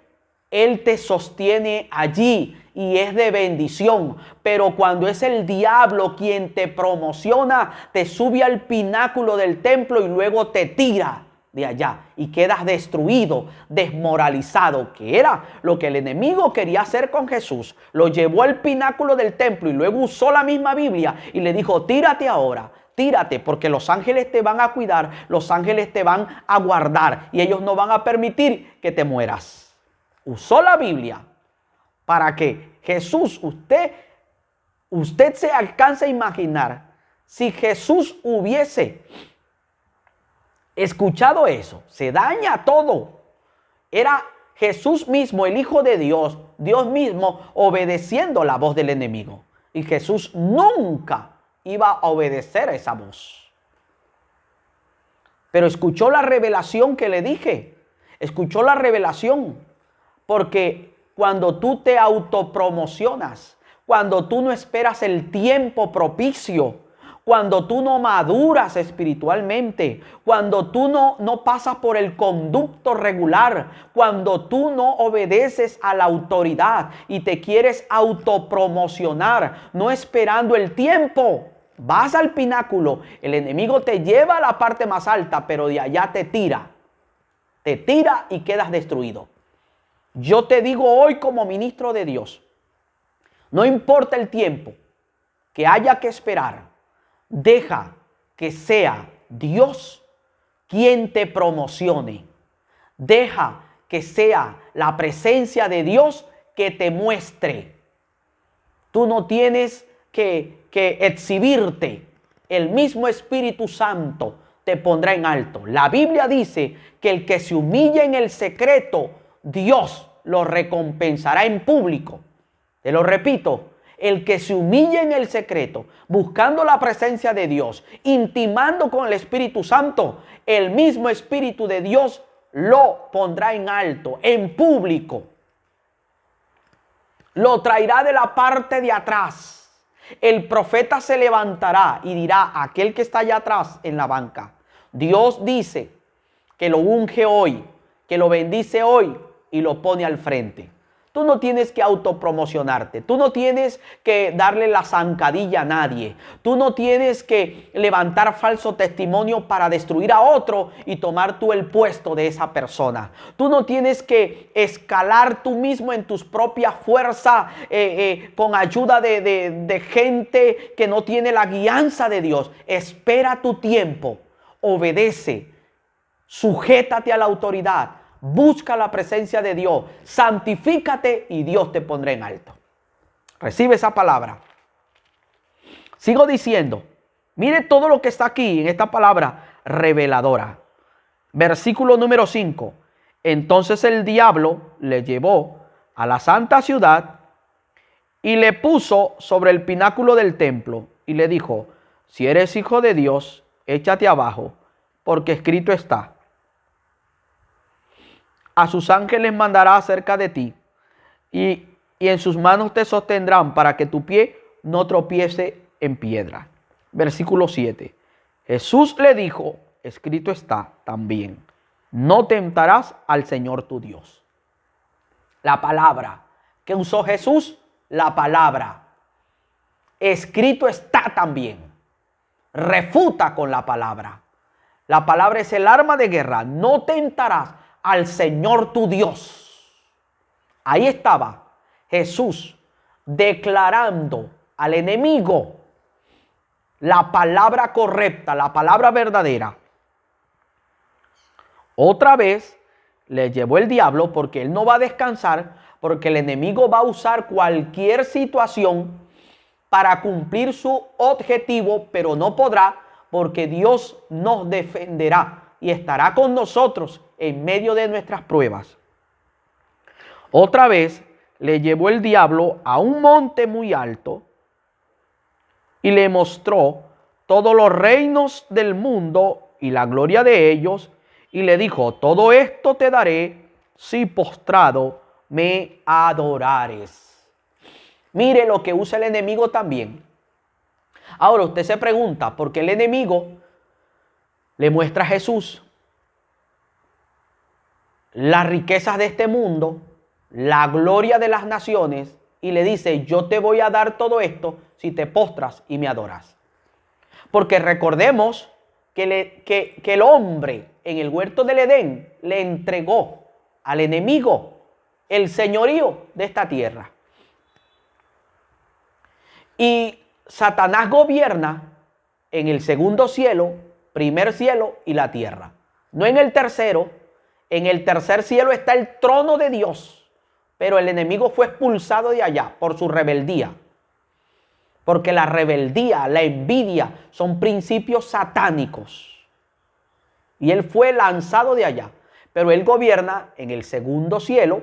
S1: Él te sostiene allí y es de bendición. Pero cuando es el diablo quien te promociona, te sube al pináculo del templo y luego te tira de allá y quedas destruido, desmoralizado, que era lo que el enemigo quería hacer con Jesús. Lo llevó al pináculo del templo y luego usó la misma Biblia y le dijo: tírate ahora. Tírate, porque los ángeles te van a cuidar, los ángeles te van a guardar y ellos no van a permitir que te mueras. Usó la Biblia para que Jesús, usted se alcance a imaginar, si Jesús hubiese escuchado eso, se daña todo. Era Jesús mismo, el Hijo de Dios, Dios mismo, obedeciendo la voz del enemigo. Y Jesús nunca iba a obedecer a esa voz. Pero escuchó la revelación que le dije. Escuchó la revelación. Porque cuando tú te autopromocionas, cuando tú no esperas el tiempo propicio, cuando tú no maduras espiritualmente, cuando tú no pasas por el conducto regular, cuando tú no obedeces a la autoridad y te quieres autopromocionar, no esperando el tiempo, vas al pináculo, el enemigo te lleva a la parte más alta, pero de allá te tira y quedas destruido. Yo te digo hoy como ministro de Dios, no importa el tiempo que haya que esperar, deja que sea Dios quien te promocione. Deja que sea la presencia de Dios que te muestre. Tú no tienes que exhibirte. El mismo Espíritu Santo te pondrá en alto. La Biblia dice que el que se humilla en el secreto, Dios lo recompensará en público. Te lo repito. El que se humilla en el secreto, buscando la presencia de Dios, intimando con el Espíritu Santo, el mismo Espíritu de Dios lo pondrá en alto, en público. Lo traerá de la parte de atrás. El profeta se levantará y dirá a aquel que está allá atrás en la banca: Dios dice que lo unge hoy, que lo bendice hoy y lo pone al frente. Tú no tienes que autopromocionarte. Tú no tienes que darle la zancadilla a nadie. Tú no tienes que levantar falso testimonio para destruir a otro y tomar tú el puesto de esa persona. Tú no tienes que escalar tú mismo en tus propias fuerzas con ayuda de gente que no tiene la guianza de Dios. Espera tu tiempo. Obedece. Sujétate a la autoridad. Busca la presencia de Dios, santifícate y Dios te pondrá en alto. Recibe esa palabra. Sigo diciendo, mire todo lo que está aquí en esta palabra reveladora. Versículo número 5. Entonces el diablo le llevó a la santa ciudad y le puso sobre el pináculo del templo y le dijo: si eres hijo de Dios, échate abajo, porque escrito está: a sus ángeles mandará acerca de ti, y y en sus manos te sostendrán para que tu pie no tropiece en piedra. Versículo 7. Jesús le dijo, escrito está también, no tentarás al Señor tu Dios. La palabra que usó Jesús, la palabra. Escrito está también. Refuta con la palabra. La palabra es el arma de guerra. No tentarás al Señor tu Dios. Ahí estaba Jesús declarando al enemigo la palabra correcta, la palabra verdadera. Otra vez le llevó el diablo, porque él no va a descansar, porque el enemigo va a usar cualquier situación para cumplir su objetivo, pero no podrá, porque Dios nos defenderá y estará con nosotros en medio de nuestras pruebas. Otra vez le llevó el diablo a un monte muy alto y le mostró todos los reinos del mundo y la gloria de ellos, y le dijo, todo esto te daré si postrado me adorares. Mire lo que usa el enemigo también. Ahora usted se pregunta, ¿por qué el enemigo le muestra a Jesús las riquezas de este mundo, la gloria de las naciones, y le dice, yo te voy a dar todo esto si te postras y me adoras? Porque recordemos que el hombre en el huerto del Edén le entregó al enemigo el señorío de esta tierra. Y Satanás gobierna en el segundo cielo, primer cielo y la tierra. No en el tercero. En el tercer cielo está el trono de Dios. Pero el enemigo fue expulsado de allá por su rebeldía. Porque la rebeldía, la envidia son principios satánicos. Y él fue lanzado de allá. Pero él gobierna en el segundo cielo,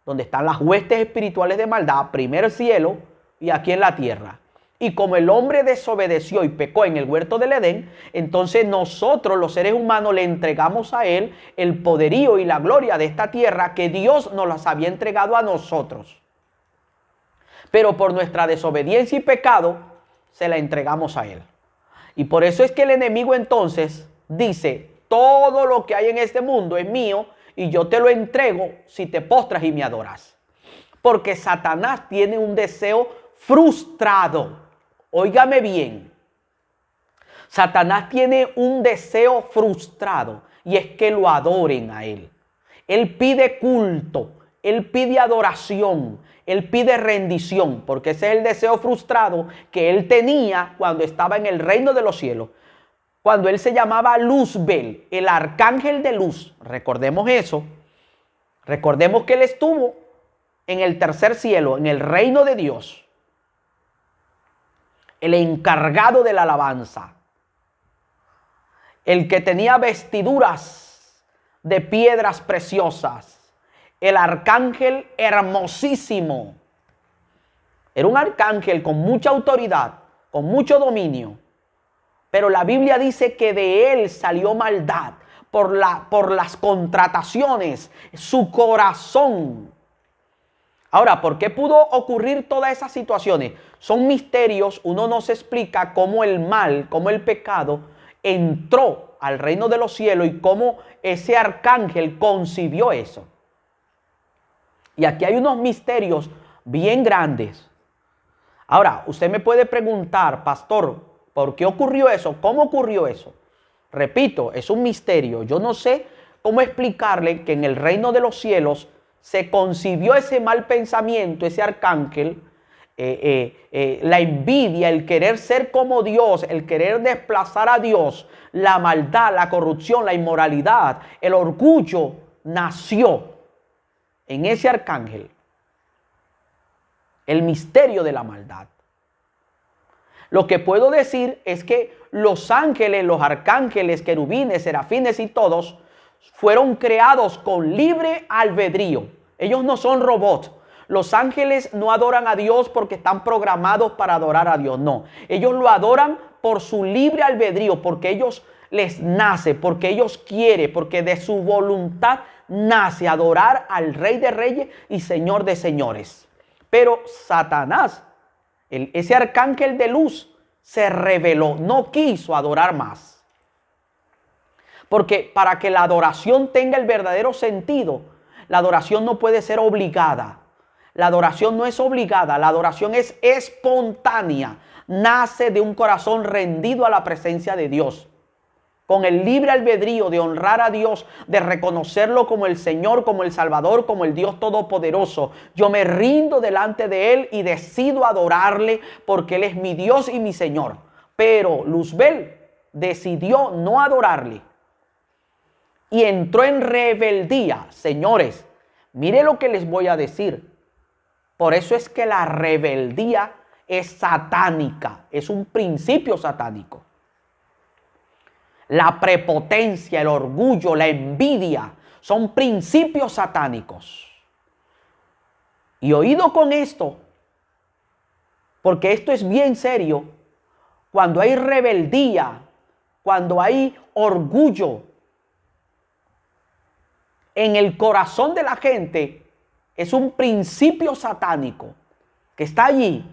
S1: donde están las huestes espirituales de maldad, primer cielo, y aquí en la tierra. Y como el hombre desobedeció y pecó en el huerto del Edén, entonces nosotros los seres humanos le entregamos a él el poderío y la gloria de esta tierra que Dios nos las había entregado a nosotros. Pero por nuestra desobediencia y pecado se la entregamos a él. Y por eso es que el enemigo entonces dice, todo lo que hay en este mundo es mío y yo te lo entrego si te postras y me adoras. Porque Satanás tiene un deseo frustrado. Óigame bien. Satanás tiene un deseo frustrado y es que lo adoren a él. Él pide culto, él pide adoración, él pide rendición, porque ese es el deseo frustrado que él tenía cuando estaba en el reino de los cielos. Cuando él se llamaba Luzbel, el arcángel de luz. Recordemos eso. Recordemos que él estuvo en el tercer cielo, en el reino de Dios. El encargado de la alabanza. El que tenía vestiduras de piedras preciosas. El arcángel hermosísimo. Era un arcángel con mucha autoridad, con mucho dominio. Pero la Biblia dice que de él salió maldad por las contrataciones, su corazón. Ahora, ¿por qué pudo ocurrir todas esas situaciones? Son misterios, uno no se explica cómo el mal, cómo el pecado entró al reino de los cielos y cómo ese arcángel concibió eso. Y aquí hay unos misterios bien grandes. Ahora, usted me puede preguntar, pastor, ¿por qué ocurrió eso? ¿Cómo ocurrió eso? Repito, es un misterio. Yo no sé cómo explicarle que en el reino de los cielos se concibió ese mal pensamiento, ese arcángel, la envidia, el querer ser como Dios, el querer desplazar a Dios, la maldad, la corrupción, la inmoralidad, el orgullo nació en ese arcángel. El misterio de la maldad. Lo que puedo decir es que los ángeles, los arcángeles, querubines, serafines y todos fueron creados con libre albedrío. Ellos no son robots. Los ángeles no adoran a Dios porque están programados para adorar a Dios. No, ellos lo adoran por su libre albedrío, porque ellos les nace, porque ellos quieren, porque de su voluntad nace adorar al Rey de Reyes y Señor de Señores. Pero Satanás, ese arcángel de luz, se rebeló, no quiso adorar más. Porque para que la adoración tenga el verdadero sentido, la adoración no puede ser obligada. La adoración no es obligada, la adoración es espontánea. Nace de un corazón rendido a la presencia de Dios. Con el libre albedrío de honrar a Dios, de reconocerlo como el Señor, como el Salvador, como el Dios Todopoderoso. Yo me rindo delante de Él y decido adorarle porque Él es mi Dios y mi Señor. Pero Luzbel decidió no adorarle y entró en rebeldía. Señores, mire lo que les voy a decir. Por eso es que la rebeldía es satánica, es un principio satánico. La prepotencia, el orgullo, la envidia son principios satánicos. Y oído con esto, porque esto es bien serio, cuando hay rebeldía, cuando hay orgullo en el corazón de la gente, es un principio satánico que está allí.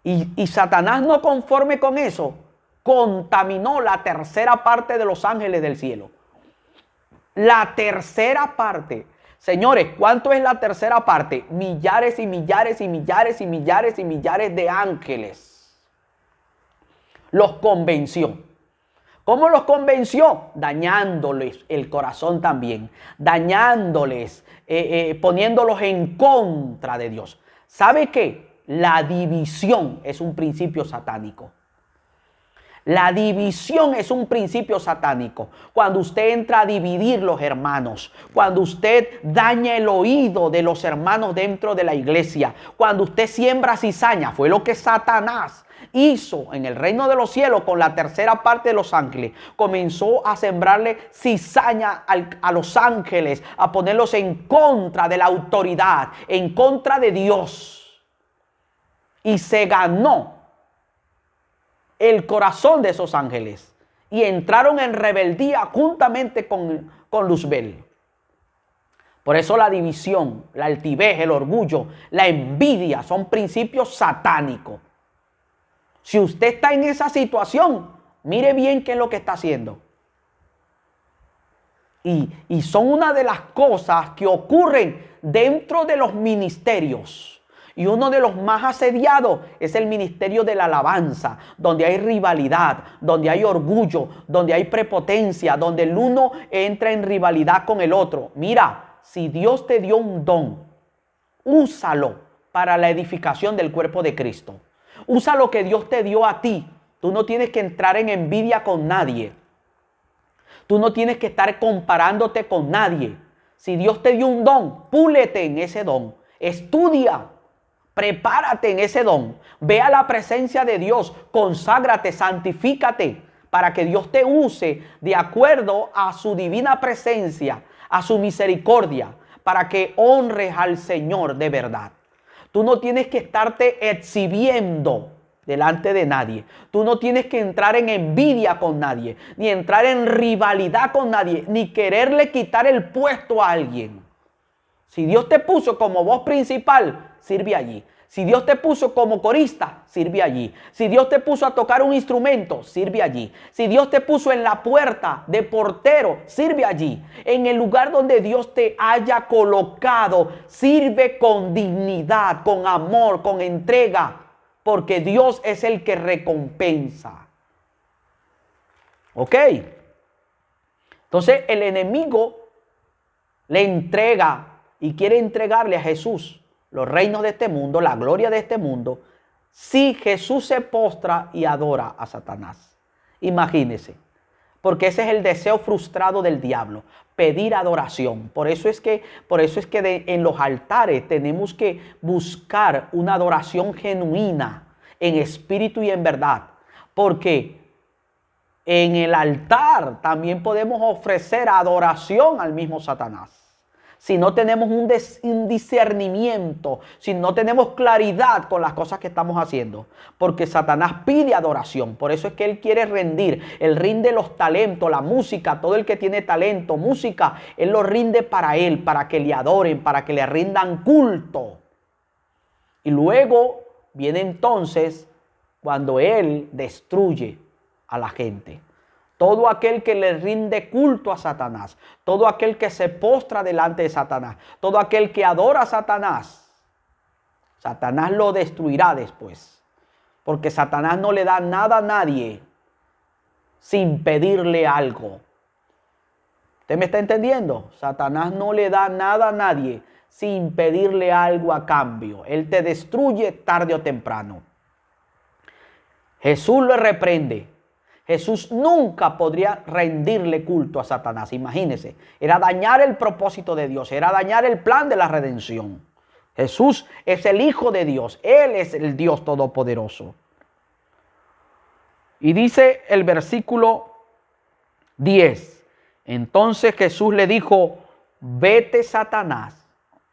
S1: Y Satanás, no conforme con eso, contaminó la tercera parte de los ángeles del cielo. La tercera parte. Señores, ¿cuánto es la tercera parte? Millares y millares y millares y millares y millares de ángeles. Los convenció. ¿Cómo los convenció? Dañándoles el corazón también. Dañándoles, poniéndolos en contra de Dios. ¿Sabe qué? La división es un principio satánico. La división es un principio satánico. Cuando usted entra a dividir los hermanos, cuando usted daña el oído de los hermanos dentro de la iglesia, cuando usted siembra cizaña, fue lo que Satanás hizo en el reino de los cielos con la tercera parte de los ángeles. Comenzó a sembrarle cizaña a los ángeles, a ponerlos en contra de la autoridad, en contra de Dios. Y se ganó el corazón de esos ángeles y entraron en rebeldía juntamente con Luzbel. Por eso la división, la altivez, el orgullo, la envidia son principios satánicos. Si usted está en esa situación, mire bien qué es lo que está haciendo. Y son una de las cosas que ocurren dentro de los ministerios. Y uno de los más asediados es el ministerio de la alabanza, donde hay rivalidad, donde hay orgullo, donde hay prepotencia, donde el uno entra en rivalidad con el otro. Mira, si Dios te dio un don, úsalo para la edificación del cuerpo de Cristo. Usa lo que Dios te dio a ti. Tú no tienes que entrar en envidia con nadie. Tú no tienes que estar comparándote con nadie. Si Dios te dio un don, púlete en ese don. Estudia. Prepárate en ese don. Ve a la presencia de Dios. Conságrate, santifícate para que Dios te use de acuerdo a su divina presencia, a su misericordia, para que honres al Señor de verdad. Tú no tienes que estarte exhibiendo delante de nadie. Tú no tienes que entrar en envidia con nadie, ni entrar en rivalidad con nadie, ni quererle quitar el puesto a alguien. Si Dios te puso como voz principal, sirve allí. Si Dios te puso como corista, sirve allí. Si Dios te puso a tocar un instrumento, sirve allí. Si Dios te puso en la puerta de portero, sirve allí. En el lugar donde Dios te haya colocado, sirve con dignidad, con amor, con entrega, porque Dios es el que recompensa. ¿Ok? Entonces el enemigo le entrega y quiere entregarle a Jesús los reinos de este mundo, la gloria de este mundo, si Jesús se postra y adora a Satanás. Imagínese, porque ese es el deseo frustrado del diablo, pedir adoración. Por eso es que en los altares tenemos que buscar una adoración genuina, en espíritu y en verdad, porque en el altar también podemos ofrecer adoración al mismo Satanás. Si no tenemos un discernimiento, si no tenemos claridad con las cosas que estamos haciendo. Porque Satanás pide adoración. Por eso es que él quiere rendir. Él rinde los talentos, la música. Todo el que tiene talento, música, él lo rinde para él, para que le adoren, para que le rindan culto. Y luego viene entonces cuando Él destruye a la gente. Todo aquel que le rinde culto a Satanás, todo aquel que se postra delante de Satanás, todo aquel que adora a Satanás, Satanás lo destruirá después. Porque Satanás no le da nada a nadie sin pedirle algo. ¿Usted me está entendiendo? Satanás no le da nada a nadie sin pedirle algo a cambio. Él te destruye tarde o temprano. Jesús lo reprende. Jesús nunca podría rendirle culto a Satanás. Imagínese, era dañar el propósito de Dios, era dañar el plan de la redención. Jesús es el Hijo de Dios, Él es el Dios Todopoderoso. Y dice el versículo 10, entonces Jesús le dijo, vete Satanás,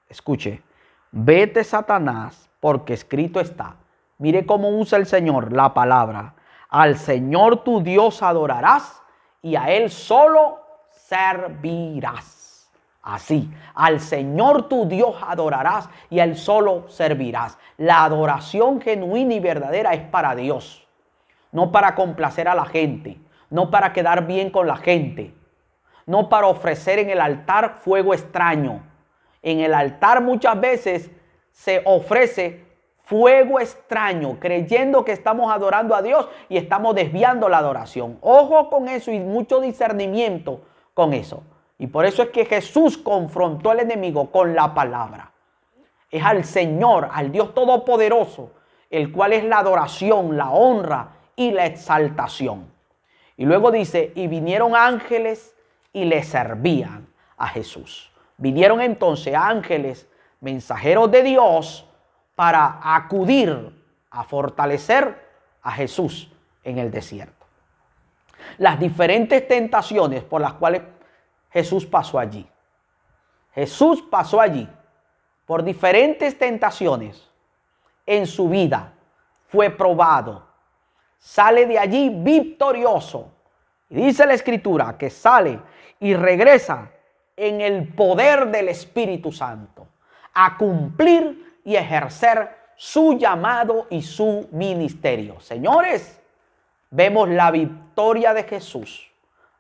S1: escuche, vete Satanás, porque escrito está. Mire cómo usa el Señor la palabra. Al Señor tu Dios adorarás y a Él solo servirás. Así, al Señor tu Dios adorarás y a Él solo servirás. La adoración genuina y verdadera es para Dios, no para complacer a la gente, no para quedar bien con la gente, no para ofrecer en el altar fuego extraño. En el altar muchas veces se ofrece fuego extraño, creyendo que estamos adorando a Dios y estamos desviando la adoración. Ojo con eso y mucho discernimiento con eso. Y por eso es que Jesús confrontó al enemigo con la palabra. Es al Señor, al Dios Todopoderoso, el cual es la adoración, la honra y la exaltación. Y luego dice, y vinieron ángeles y le servían a Jesús. Vinieron entonces ángeles, mensajeros de Dios, para acudir a fortalecer a Jesús en el desierto. Las diferentes tentaciones por las cuales Jesús pasó allí. Jesús pasó allí por diferentes tentaciones en su vida. Fue probado. Sale de allí victorioso. Y dice la Escritura que sale y regresa en el poder del Espíritu Santo a cumplir y ejercer su llamado y su ministerio. Señores, vemos la victoria de Jesús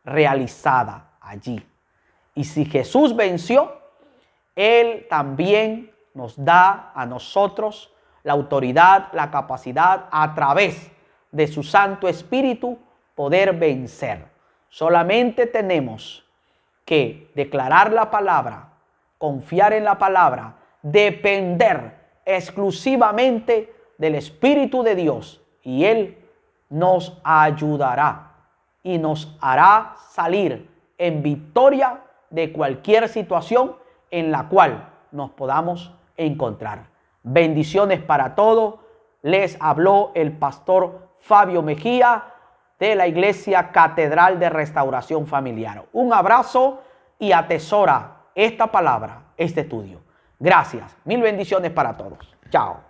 S1: realizada allí. Y si Jesús venció, Él también nos da a nosotros la autoridad, la capacidad a través de su Santo Espíritu poder vencer. Solamente tenemos que declarar la palabra, confiar en la palabra, depender exclusivamente del Espíritu de Dios y Él nos ayudará y nos hará salir en victoria de cualquier situación en la cual nos podamos encontrar. Bendiciones para todos. Les habló el pastor Fabio Mejía de la Iglesia Catedral de Restauración Familiar. Un abrazo y atesora esta palabra, este estudio. Gracias. Mil bendiciones para todos. Chao.